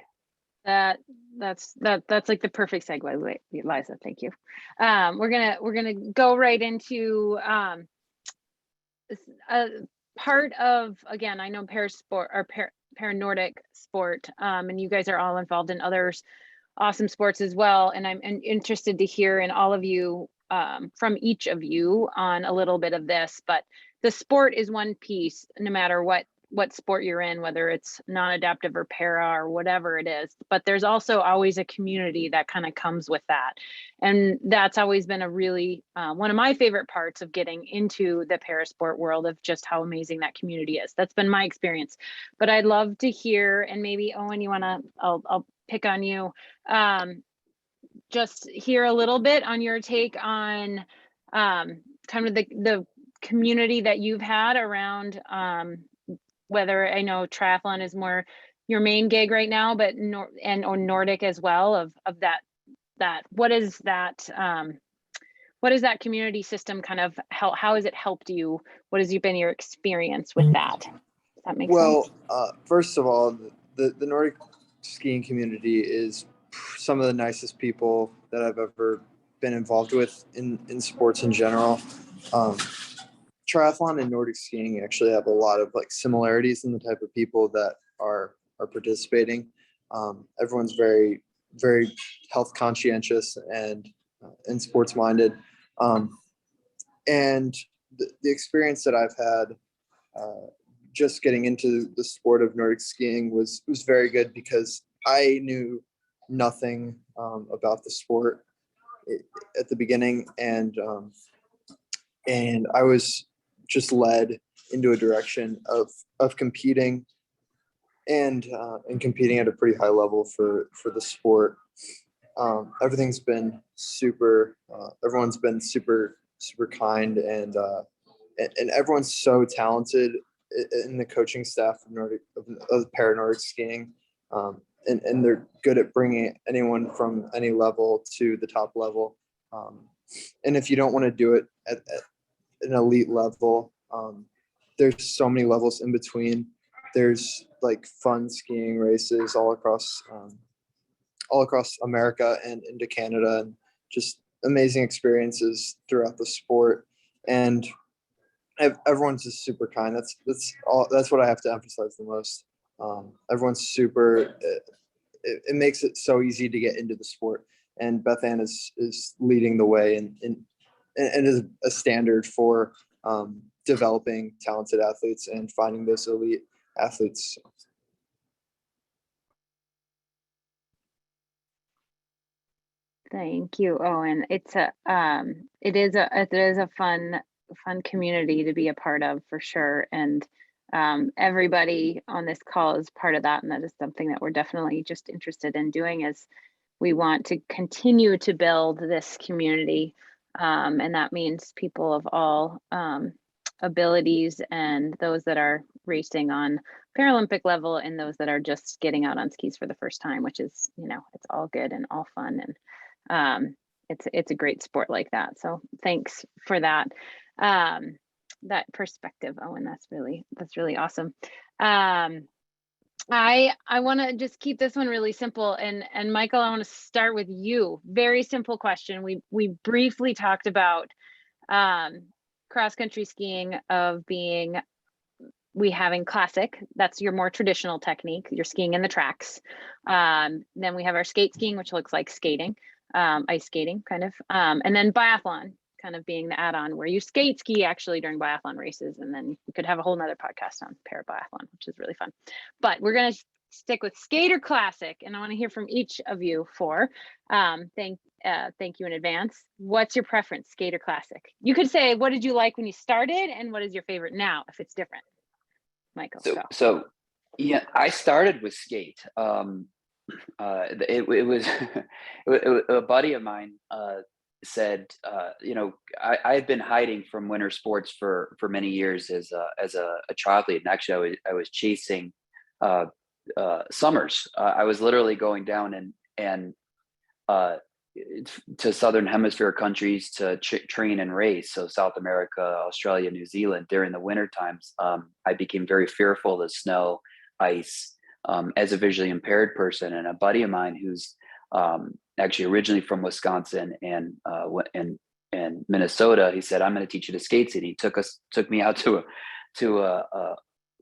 That's like the perfect segue, Liza. Thank you. We're gonna go right into a part of, again, I know parasport or Paranordic sport, and you guys are all involved in others awesome sports as well. And I'm interested to hear in all of you, from each of you, on a little bit of this. But the sport is one piece, no matter what sport you're in, whether it's non-adaptive or para or whatever it is. But there's also always a community that kind of comes with that. And that's always been a really, one of my favorite parts of getting into the parasport world, of just how amazing that community is. That's been my experience. But I'd love to hear, and maybe Owen, you wanna, I'll pick on you, just hear a little bit on your take on kind of the community that you've had around, whether, I know triathlon is more your main gig right now, but or Nordic as well, of that what is that community system kind of, how has it helped you? What has been your experience with that? Does that make sense? First of all, the Nordic skiing community is some of the nicest people that I've ever been involved with in sports in general. Triathlon and Nordic skiing actually have a lot of like similarities in the type of people that are participating. Everyone's very, very health conscientious and sports minded. And the experience that I've had just getting into the sport of Nordic skiing was very good, because I knew nothing about the sport at the beginning, and I was just led into a direction of competing and competing at a pretty high level for the sport. Everything's been super, everyone's been super kind, and everyone's so talented in the coaching staff of Paranordic skiing. And they're good at bringing anyone from any level to the top level. And if you don't want to do it at an elite level, there's so many levels in between. There's like fun skiing races all across America and into Canada, and just amazing experiences throughout the sport. And everyone's just super kind. That's what I have to emphasize the most. Everyone's super. It makes it so easy to get into the sport, and Bethan is leading the way and is a standard for developing talented athletes and finding those elite athletes. Thank you, Owen. It is a fun community to be a part of, for sure. And everybody on this call is part of that, and that is something that we're definitely just interested in doing, is we want to continue to build this community, and that means people of all abilities, and those that are racing on Paralympic level, and those that are just getting out on skis for the first time, which is, it's all good and all fun, and it's a great sport like that. So thanks for that. That perspective, Owen. That's really awesome. I want to just keep this one really simple, and Michael, I want to start with you. Very simple question. We briefly talked about cross country skiing, of we having classic, that's your more traditional technique, you're skiing in the tracks. Then we have our skate skiing, which looks like skating, ice skating kind of, and then biathlon kind of being the add-on, where you skate ski actually during biathlon races. And then we could have a whole nother podcast on para biathlon, which is really fun. But we're going to stick with skater classic, and I want to hear from each of you thank you in advance. What's your preference, skater classic? You could say, what did you like when you started, and what is your favorite now, if it's different? Michael. So yeah, I started with skate. It was a buddy of mine said, I had been hiding from winter sports for many years as a triathlete, and actually I was chasing summers. I was literally going down and to Southern Hemisphere countries to train and race. So South America, Australia, New Zealand during the winter times. I became very fearful of the snow, ice, as a visually impaired person. And a buddy of mine who's actually originally from Wisconsin and Minnesota, he said, "I'm going to teach you to skate." And he took me out to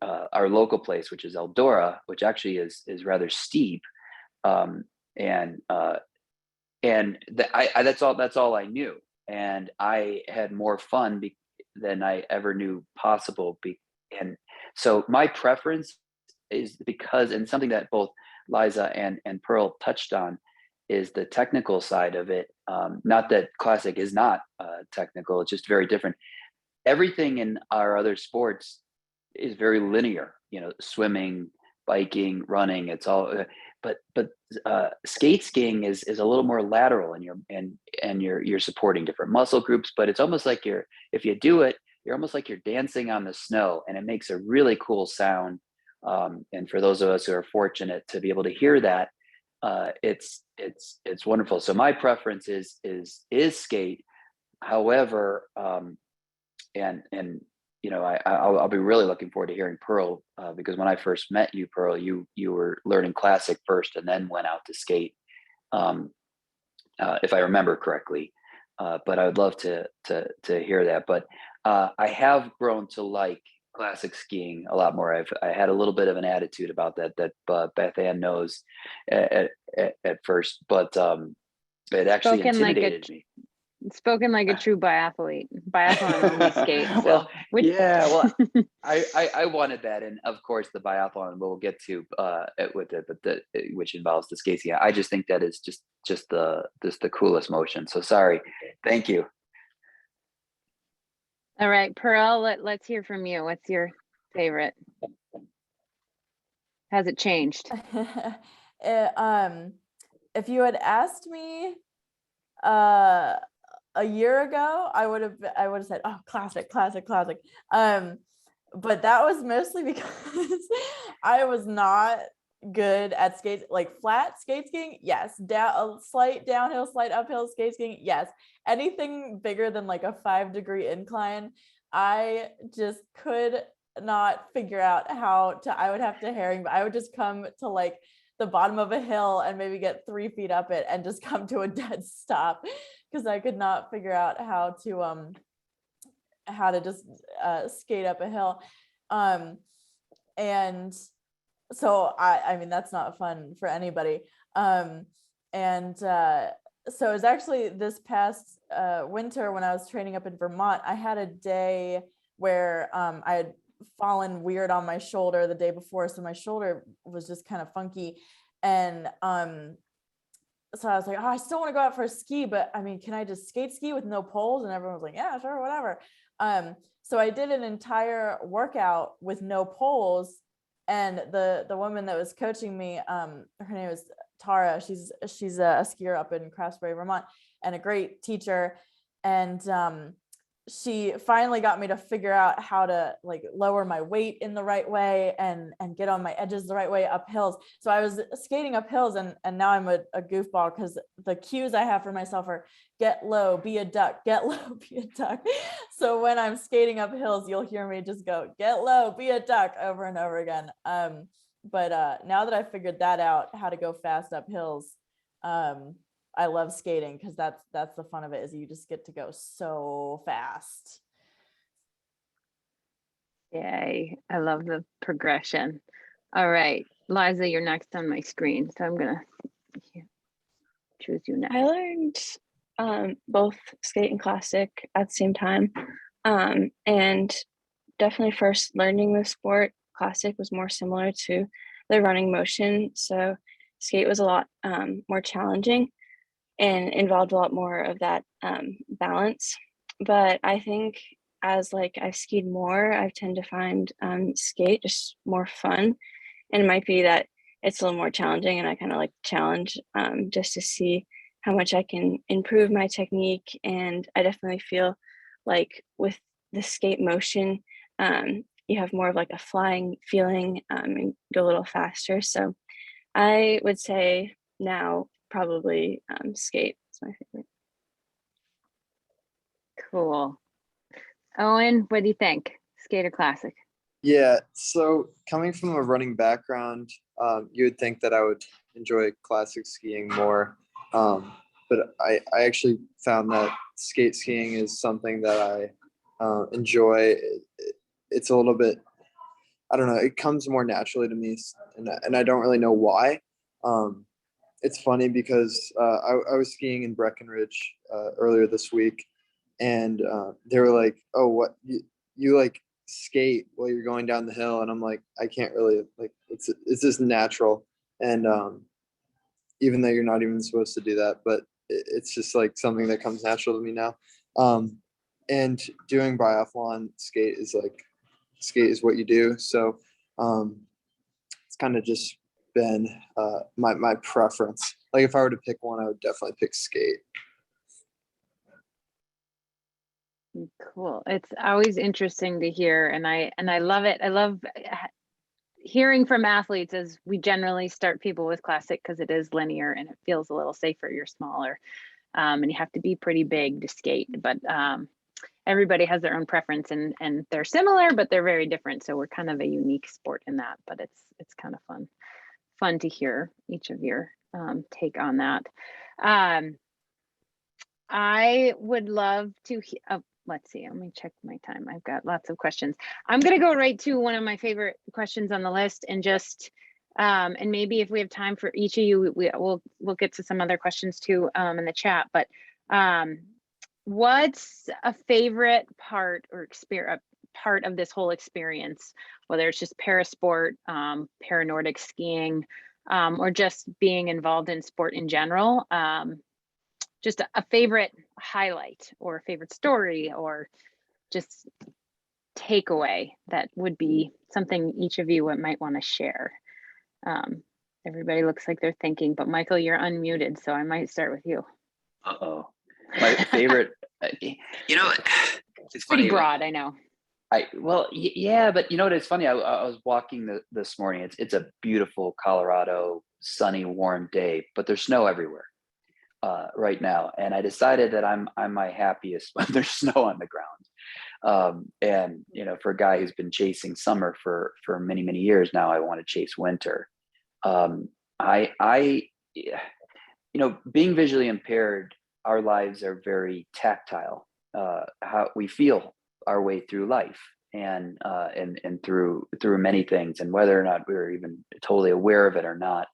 our local place, which is Eldora, which actually is rather steep. That's all I knew, and I had more fun than I ever knew possible. And so my preference is because, and something that both Liza and Pearl touched on, is the technical side of it. Not that classic is not technical; it's just very different. Everything in our other sports is very linear. Swimming, biking, running. It's all. But skiing is a little more lateral, and you're supporting different muscle groups. But it's almost like if you do it, you're almost like you're dancing on the snow, and it makes a really cool sound. And for those of us who are fortunate to be able to hear that, it's wonderful. So my preference is skate. However, I'll be really looking forward to hearing Pearl, because when I first met you, Pearl, you were learning classic first and then went out to skate, if I remember correctly. But I would love to hear that. But I have grown to like classic skiing a lot more. I had a little bit of an attitude about that Bethan knows at first, but it actually intimidated me. Spoken like a true biathlete. Biathlon only skate. Well, I wanted that, and of course the biathlon we'll get to with it, but which involves the skating. I just think that is just the coolest motion. So sorry, thank you. All right, Pearl, let's hear from you. What's your favorite? Has it changed? If you had asked me a year ago, I would have said, "Oh, classic." But that was mostly because I was not good at flat skate skiing. Yes, a slight downhill, slight uphill skate skiing. Yes, anything bigger than like a 5-degree incline, I just could not figure out how to. I would have to herring, but I would just come to like the bottom of a hill and maybe get 3 feet up it and just come to a dead stop, because I could not figure out how to just skate up a hill. And so I mean, that's not fun for anybody. So it was actually this past winter when I was training up in Vermont, I had a day where I had fallen weird on my shoulder the day before, so my shoulder was just kind of funky, and so I was like, "Oh, I still want to go out for a ski, but I mean, can I just ski with no poles?" And everyone was like, "Yeah, sure, whatever." So I did an entire workout with no poles, and the woman that was coaching me, her name was Tara. She's a skier up in Craftsbury, Vermont, and a great teacher, and she finally got me to figure out how to like lower my weight in the right way and get on my edges the right way up hills. So I was skating up hills, and now I'm a goofball, because the cues I have for myself are get low, be a duck, get low, be a duck. So when I'm skating up hills, you'll hear me just go, get low, be a duck, over and over again. But now that I figured that out, how to go fast up hills, I love skating, because that's the fun of it, is you just get to go so fast. Yay, I love the progression. All right, Liza, you're next on my screen, so I'm gonna choose you next. I learned both skate and classic at the same time, and definitely first learning the sport, classic was more similar to the running motion, so skate was a lot more challenging and involved a lot more of that balance. But I think as like I've skied more, I tend to find skate just more fun, and it might be that it's a little more challenging, and I kind of like challenge just to see how much I can improve my technique. And I definitely feel like with the skate motion, you have more of like a flying feeling, and go a little faster. So I would say now probably skate is my favorite. Cool. Owen, what do you think? Skate or classic? Yeah, so coming from a running background, you would think that I would enjoy classic skiing more. But I actually found that skate skiing is something that I enjoy. It's a little bit, I don't know, it comes more naturally to me, and I don't really know why. It's funny because I was skiing in Breckenridge earlier this week, and they were like, "Oh, what you like skate while you're going down the hill?" And I'm like, I can't really, like, it's just natural, and even though you're not even supposed to do that, but it's just like something that comes natural to me now. And doing biathlon, skate is what you do, so it's kind of just been my preference. Like, if I were to pick one, I would definitely pick skate. Cool. It's always interesting to hear, and I love it. I love hearing from athletes, as we generally start people with classic because it is linear and it feels a little safer. You're smaller, and you have to be pretty big to skate, but everybody has their own preference, and they're similar, but they're very different. So we're kind of a unique sport in that, but it's kind of fun to hear each of your take on that. I would love to let's see, let me check my time. I've got lots of questions. I'm going to go right to one of my favorite questions on the list, and just and maybe if we have time for each of you, we'll get to some other questions too in the chat. But what's a favorite part or part of this whole experience, whether it's just parasport, Paranordic skiing, or just being involved in sport in general? Just a favorite highlight or a favorite story or just takeaway that would be something each of you might want to share. Everybody looks like they're thinking, but Michael, you're unmuted, so I might start with you. Uh-oh. My favorite, it's pretty funny. Broad, I know. Yeah, but you know what? It's funny. I was walking this morning. It's a beautiful Colorado, sunny, warm day, but there's snow everywhere right now, and I decided that I'm my happiest when there's snow on the ground. And for a guy who's been chasing summer for many years now, I want to chase winter. Being visually impaired, our lives are very tactile. How we feel our way through life, and through many things, and whether or not we're even totally aware of it or not,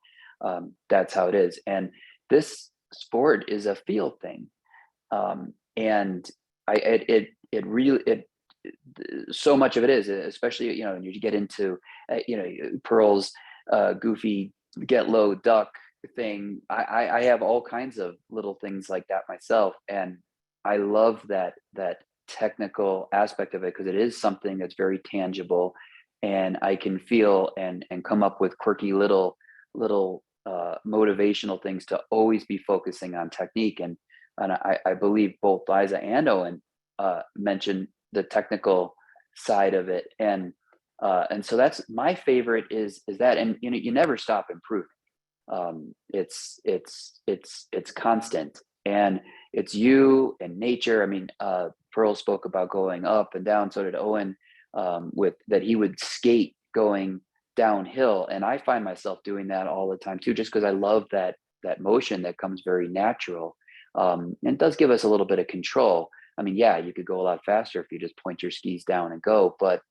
that's how it is. And this sport is a feel thing, and so much of it is, especially when you get into Pearl's goofy get low duck thing. I have all kinds of little things like that myself, and I love that technical aspect of it, because it is something that's very tangible, and I can feel and come up with quirky little motivational things to always be focusing on technique. And I believe both Liza and Owen mentioned the technical side of it, and so that's my favorite is that. And you never stop improving. It's constant, and it's you and nature. I mean, Pearl spoke about going up and down, so did Owen, with that he would skate going downhill, and I find myself doing that all the time too, just because I love that motion that comes very natural, and it does give us a little bit of control. I mean, yeah, you could go a lot faster if you just point your skis down and go, but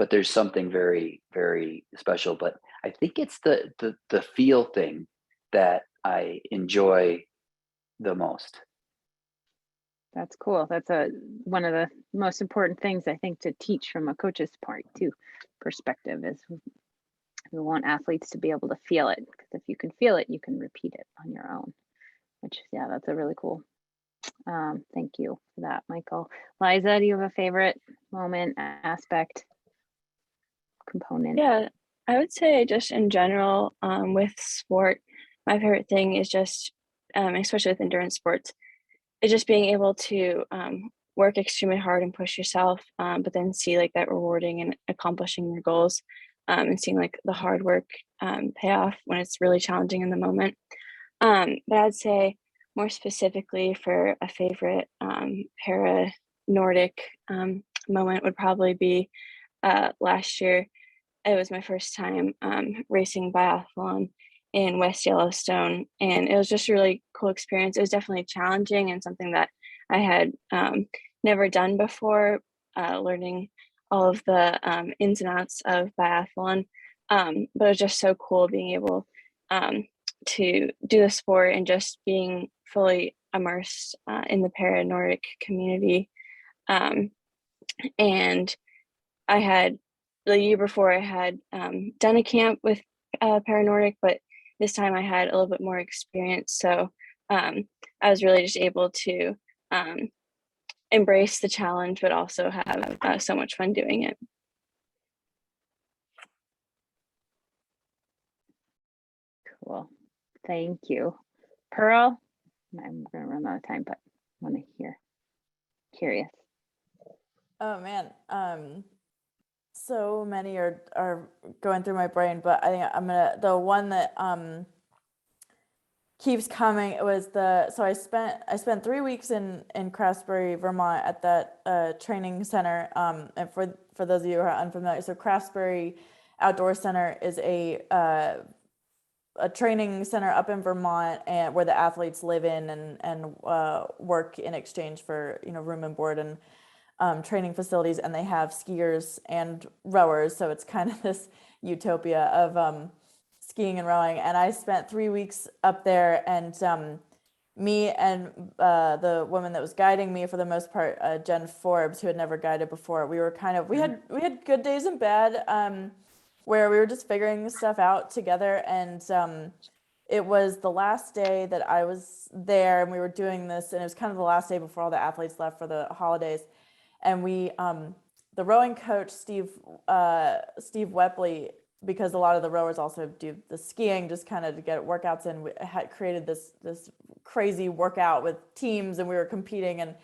there's something very, very special. But I think it's the feel thing that I enjoy the most. That's cool. That's one of the most important things, I think, to teach from a coach's point too perspective, is we want athletes to be able to feel it, because if you can feel it, you can repeat it on your own, which, yeah, that's a really cool. Thank you for that, Michael. Liza, do you have a favorite moment, aspect, component? Yeah, I would say just in general, with sport, my favorite thing is just especially with endurance sports, is just being able to work extremely hard and push yourself, but then see like that rewarding and accomplishing your goals, and seeing like the hard work pay off when it's really challenging in the moment. But I'd say more specifically for a favorite Paranordic moment would probably be last year. It was my first time racing biathlon in West Yellowstone, and it was just a really cool experience. It was definitely challenging and something that I had never done before, learning all of the ins and outs of biathlon. But it was just so cool being able to do the sport and just being fully immersed in the Paranordic community. And I had, the year before, I had done a camp with Paranordic, but this time I had a little bit more experience. So I was really just able to embrace the challenge, but also have so much fun doing it. Cool. Thank you. Pearl, I'm going to run out of time, but I want to hear. Curious. Oh man, so many are going through my brain, but I think the one that keeps coming was so I spent 3 weeks in Craftsbury, Vermont at that training center. And for those of you who are unfamiliar, so Craftsbury Outdoor Center is a training center up in Vermont, and where the athletes live in and work in exchange for room and board and training facilities, and they have skiers and rowers, so it's kind of this utopia of skiing and rowing. And I spent 3 weeks up there, and me and the woman that was guiding me for the most part, Jen Forbes, who had never guided before, we had good days and bad, where we were just figuring stuff out together. And it was the last day that I was there, and we were doing this, and it was kind of the last day before all the athletes left for the holidays. And we, the rowing coach, Steve Wepley, because a lot of the rowers also do the skiing just kind of to get workouts in, we had created this crazy workout with teams, and we were competing. And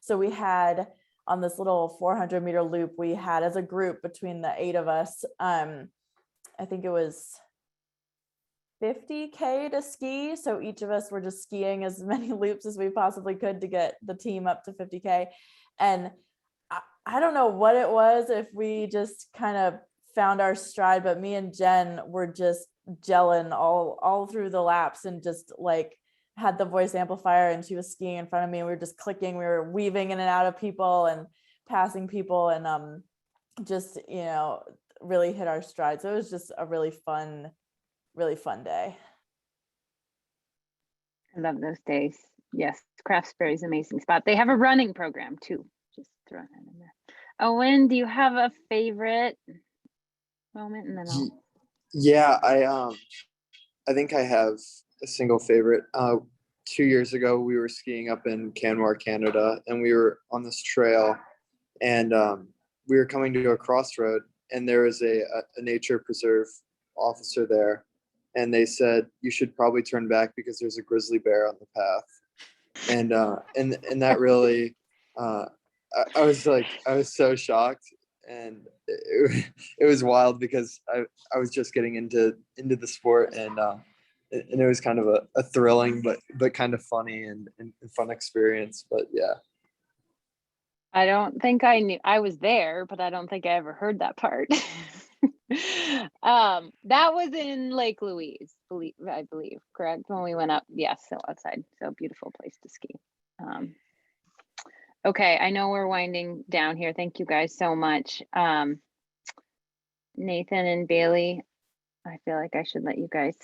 so we had, on this little 400-meter loop, we had as a group between the 8 of us, I think it was 50K to ski. So each of us were just skiing as many loops as we possibly could to get the team up to 50K. And I don't know what it was, if we just kind of found our stride, but me and Jen were just gelling all through the laps, and just like had the voice amplifier, and she was skiing in front of me, and we were just clicking, we were weaving in and out of people and passing people, and just really hit our stride. So it was just a really fun day. I love those days. Yes, Craftsbury's an amazing spot. They have a running program too. Just throwing that in there. Owen, do you have a favorite moment? And then Yeah, I think I have a single favorite. 2 years ago, we were skiing up in Canmore, Canada, and we were on this trail, and we were coming to a crossroad, and there was a nature preserve officer there, and they said, "You should probably turn back because there's a grizzly bear on the path." And that really, I was so shocked, and it was wild because I was just getting into the sport, and it was kind of a thrilling but kind of funny and fun experience. But yeah, I don't think I knew. I was there, but I don't think I ever heard that part. That was in Lake Louise, I believe, correct? When we went up, yes, so outside, so beautiful place to ski. Okay, I know we're winding down here. Thank you guys so much. Nathan and Bailey, I feel like I should let you guys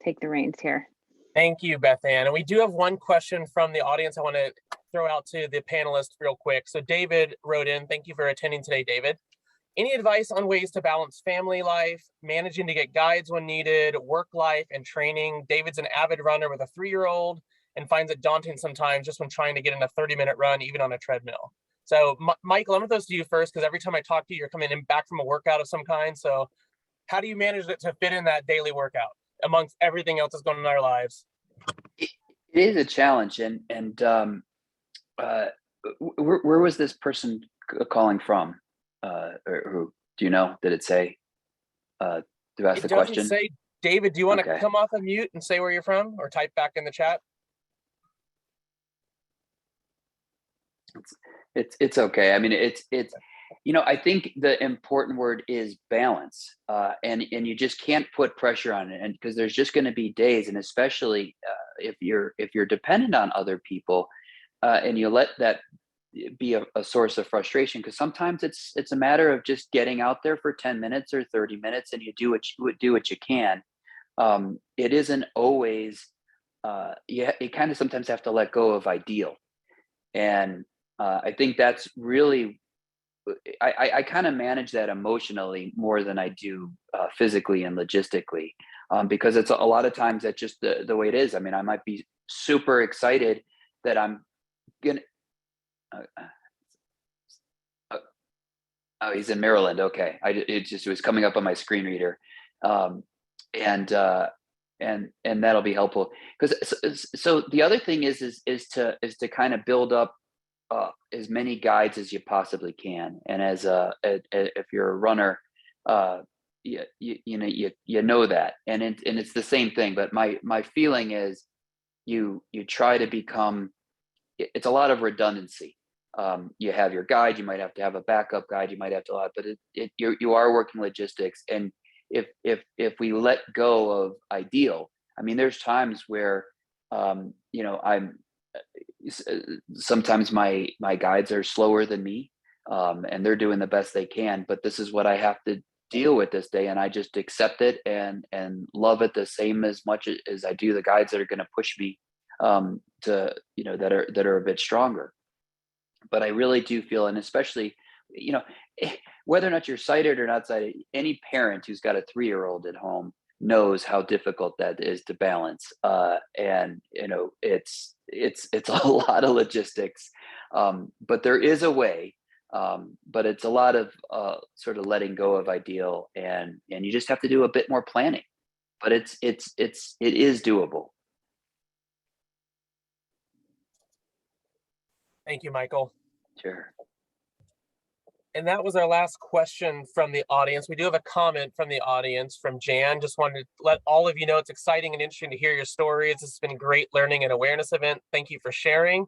take the reins here. Thank you, Bethan. And we do have one question from the audience I want to throw out to the panelists real quick. So David wrote in, thank you for attending today, David. Any advice on ways to balance family life, managing to get guides when needed, work life, and training? David's an avid runner with a 3-year-old and finds it daunting sometimes just when trying to get in a 30-minute run, even on a treadmill. So Michael, I'm going to throw this to you first, because every time I talk to you, you're coming in back from a workout of some kind. So how do you manage it to fit in that daily workout amongst everything else that's going on in our lives? It is a challenge, where was this person calling from? Or who, do you know? Did it say to ask the It doesn't question? say. David, do you want to Okay. come off of mute and say where you're from, or type back in the chat? It's okay. I mean, it's I think the important word is balance, and you just can't put pressure on it, and because there's just going to be days, and especially if you're dependent on other people, and you let that be a source of frustration, because sometimes it's a matter of just getting out there for 10 minutes or 30 minutes, and you do what you can. It isn't always. You kind of sometimes have to let go of ideal, and I think that's really, I kind of manage that emotionally more than I do physically and logistically, because it's a lot of times that's just the way it is. I mean, I might be super excited that I'm gonna. Oh, he's in Maryland. Okay, it was coming up on my screen reader, and that'll be helpful, because so the other thing is to kind of build up as many guides as you possibly can, and if you're a runner, you know that, and it's the same thing. But my feeling is you try to become. It's a lot of redundancy. You have your guide, you might have to have a backup guide, you might have to, but you are working logistics, and if we let go of ideal, I mean, there's times where I'm sometimes my guides are slower than me, and they're doing the best they can, but this is what I have to deal with this day, and I just accept it and love it the same as much as I do the guides that are going to push me to that are a bit stronger. But I really do feel, and especially whether or not you're sighted or not sighted, any parent who's got a 3-year-old at home knows how difficult that is to balance, and it's a lot of logistics, but there is a way, but it's a lot of sort of letting go of ideal, and you just have to do a bit more planning, but it is doable. Thank you, Michael. Sure. And that was our last question from the audience. We do have a comment from the audience from Jan. Just wanted to let all of you know it's exciting and interesting to hear your stories. It's been a great learning and awareness event. Thank you for sharing.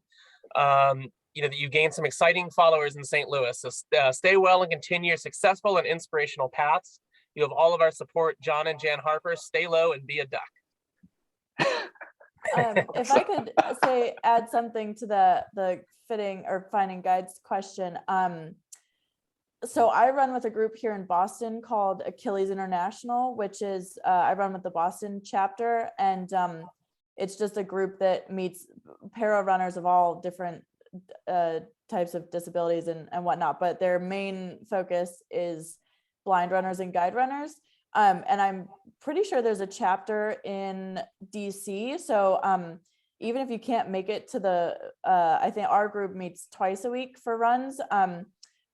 That you gained some exciting followers in St. Louis. So stay well and continue your successful and inspirational paths. You have all of our support. John and Jan Harper, stay low and be a duck. If I could add something to the fitting or finding guides question. So I run with a group here in Boston called Achilles International, which is I run with the Boston chapter, and it's just a group that meets para runners of all different types of disabilities and whatnot, but their main focus is blind runners and guide runners. And I'm pretty sure there's a chapter in DC. So even if you can't make it to I think our group meets twice a week for runs.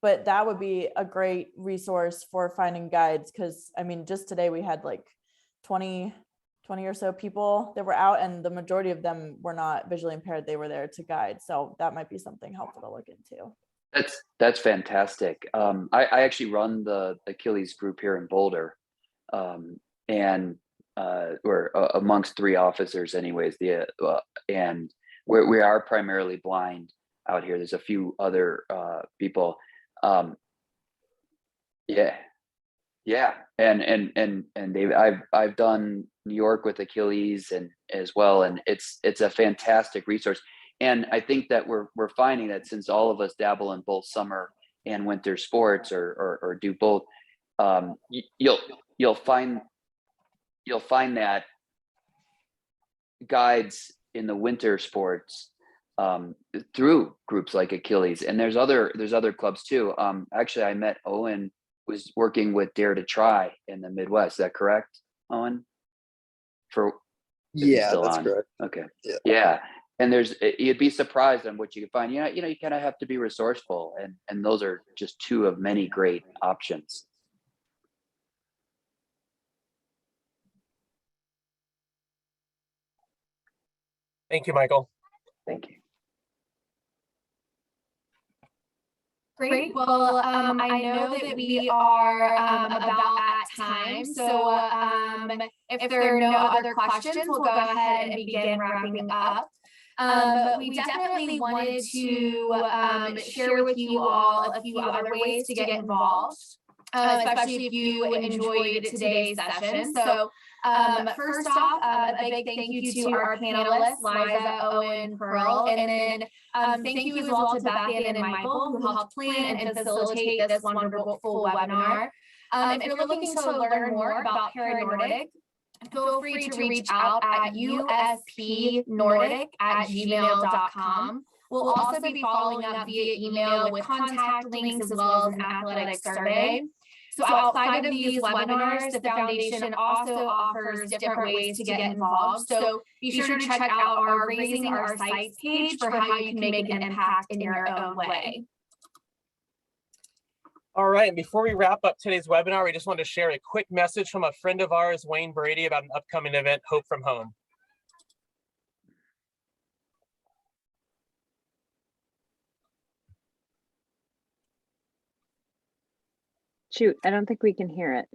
But that would be a great resource for finding guides. Cause I mean, just today we had like 20 or so people that were out, and the majority of them were not visually impaired. They were there to guide. So that might be something helpful to look into. That's fantastic. I actually run the Achilles group here in Boulder. And we're amongst 3 officers anyways, and we are primarily blind out here. There's a few other people. Yeah. And David, I've done New York with Achilles and as well. And it's a fantastic resource. And I think that we're finding that since all of us dabble in both summer and winter sports or do both, you'll find that guides in the winter sports through groups like Achilles, and there's other clubs too. Actually, I met Owen was working with Dare to Try in the Midwest. Is that correct, Owen? Yeah, that's correct. Okay. Yeah. And you'd be surprised on what you can find. You kind of have to be resourceful, and those are just 2 of many great options. Thank you, Michael. Thank you. Great. Well, I know that we are about at time. So if there are no other questions, we'll go ahead and begin wrapping up. We definitely wanted to share with you all a few other ways to get involved, especially if you enjoyed today's session. So first off, a big thank you to our panelists, Liza, Owen, Pearl, and then thank you as well to Bethan and Michael, who helped plan and facilitate this wonderful webinar. If you're looking to learn more about Paranordic, feel free to reach out at uspnordic@gmail.com. We'll also be following up via email with contact links as well as an athletic survey. So outside of these webinars, the foundation also offers different ways to get involved. So be sure to check out our Raising Our Sights page for how you can make an impact in your own way. All right, and before we wrap up today's webinar, we just wanted to share a quick message from a friend of ours, Wayne Brady, about an upcoming event, Hope from Home. Shoot, I don't think we can hear it,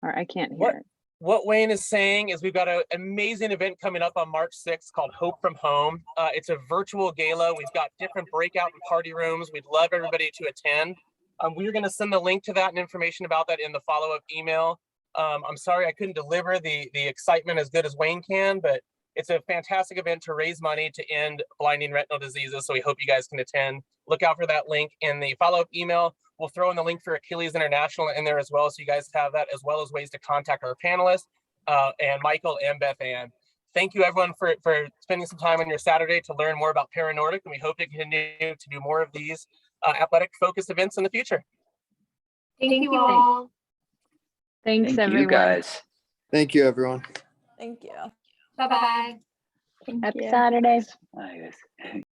or I can't hear it. What Wayne is saying is we've got an amazing event coming up on March 6th called Hope from Home. It's a virtual gala. We've got different breakout and party rooms. We'd love everybody to attend. We're going to send the link to that and information about that in the follow-up email. I'm sorry I couldn't deliver the excitement as good as Wayne can, but it's a fantastic event to raise money to end blinding retinal diseases. So we hope you guys can attend. Look out for that link in the follow-up email. We'll throw in the link for Achilles International in there as well, so you guys have that, as well as ways to contact our panelists and Michael and Bethan. Thank you everyone for spending some time on your Saturday to learn more about Paranordic, and we hope to continue to do more of these athletic focused events in the future. Thank you all. Thanks, Thank everyone. you guys. Thank you, everyone. Thank you. Bye-bye. Thank Happy you. Saturday. Bye, guys.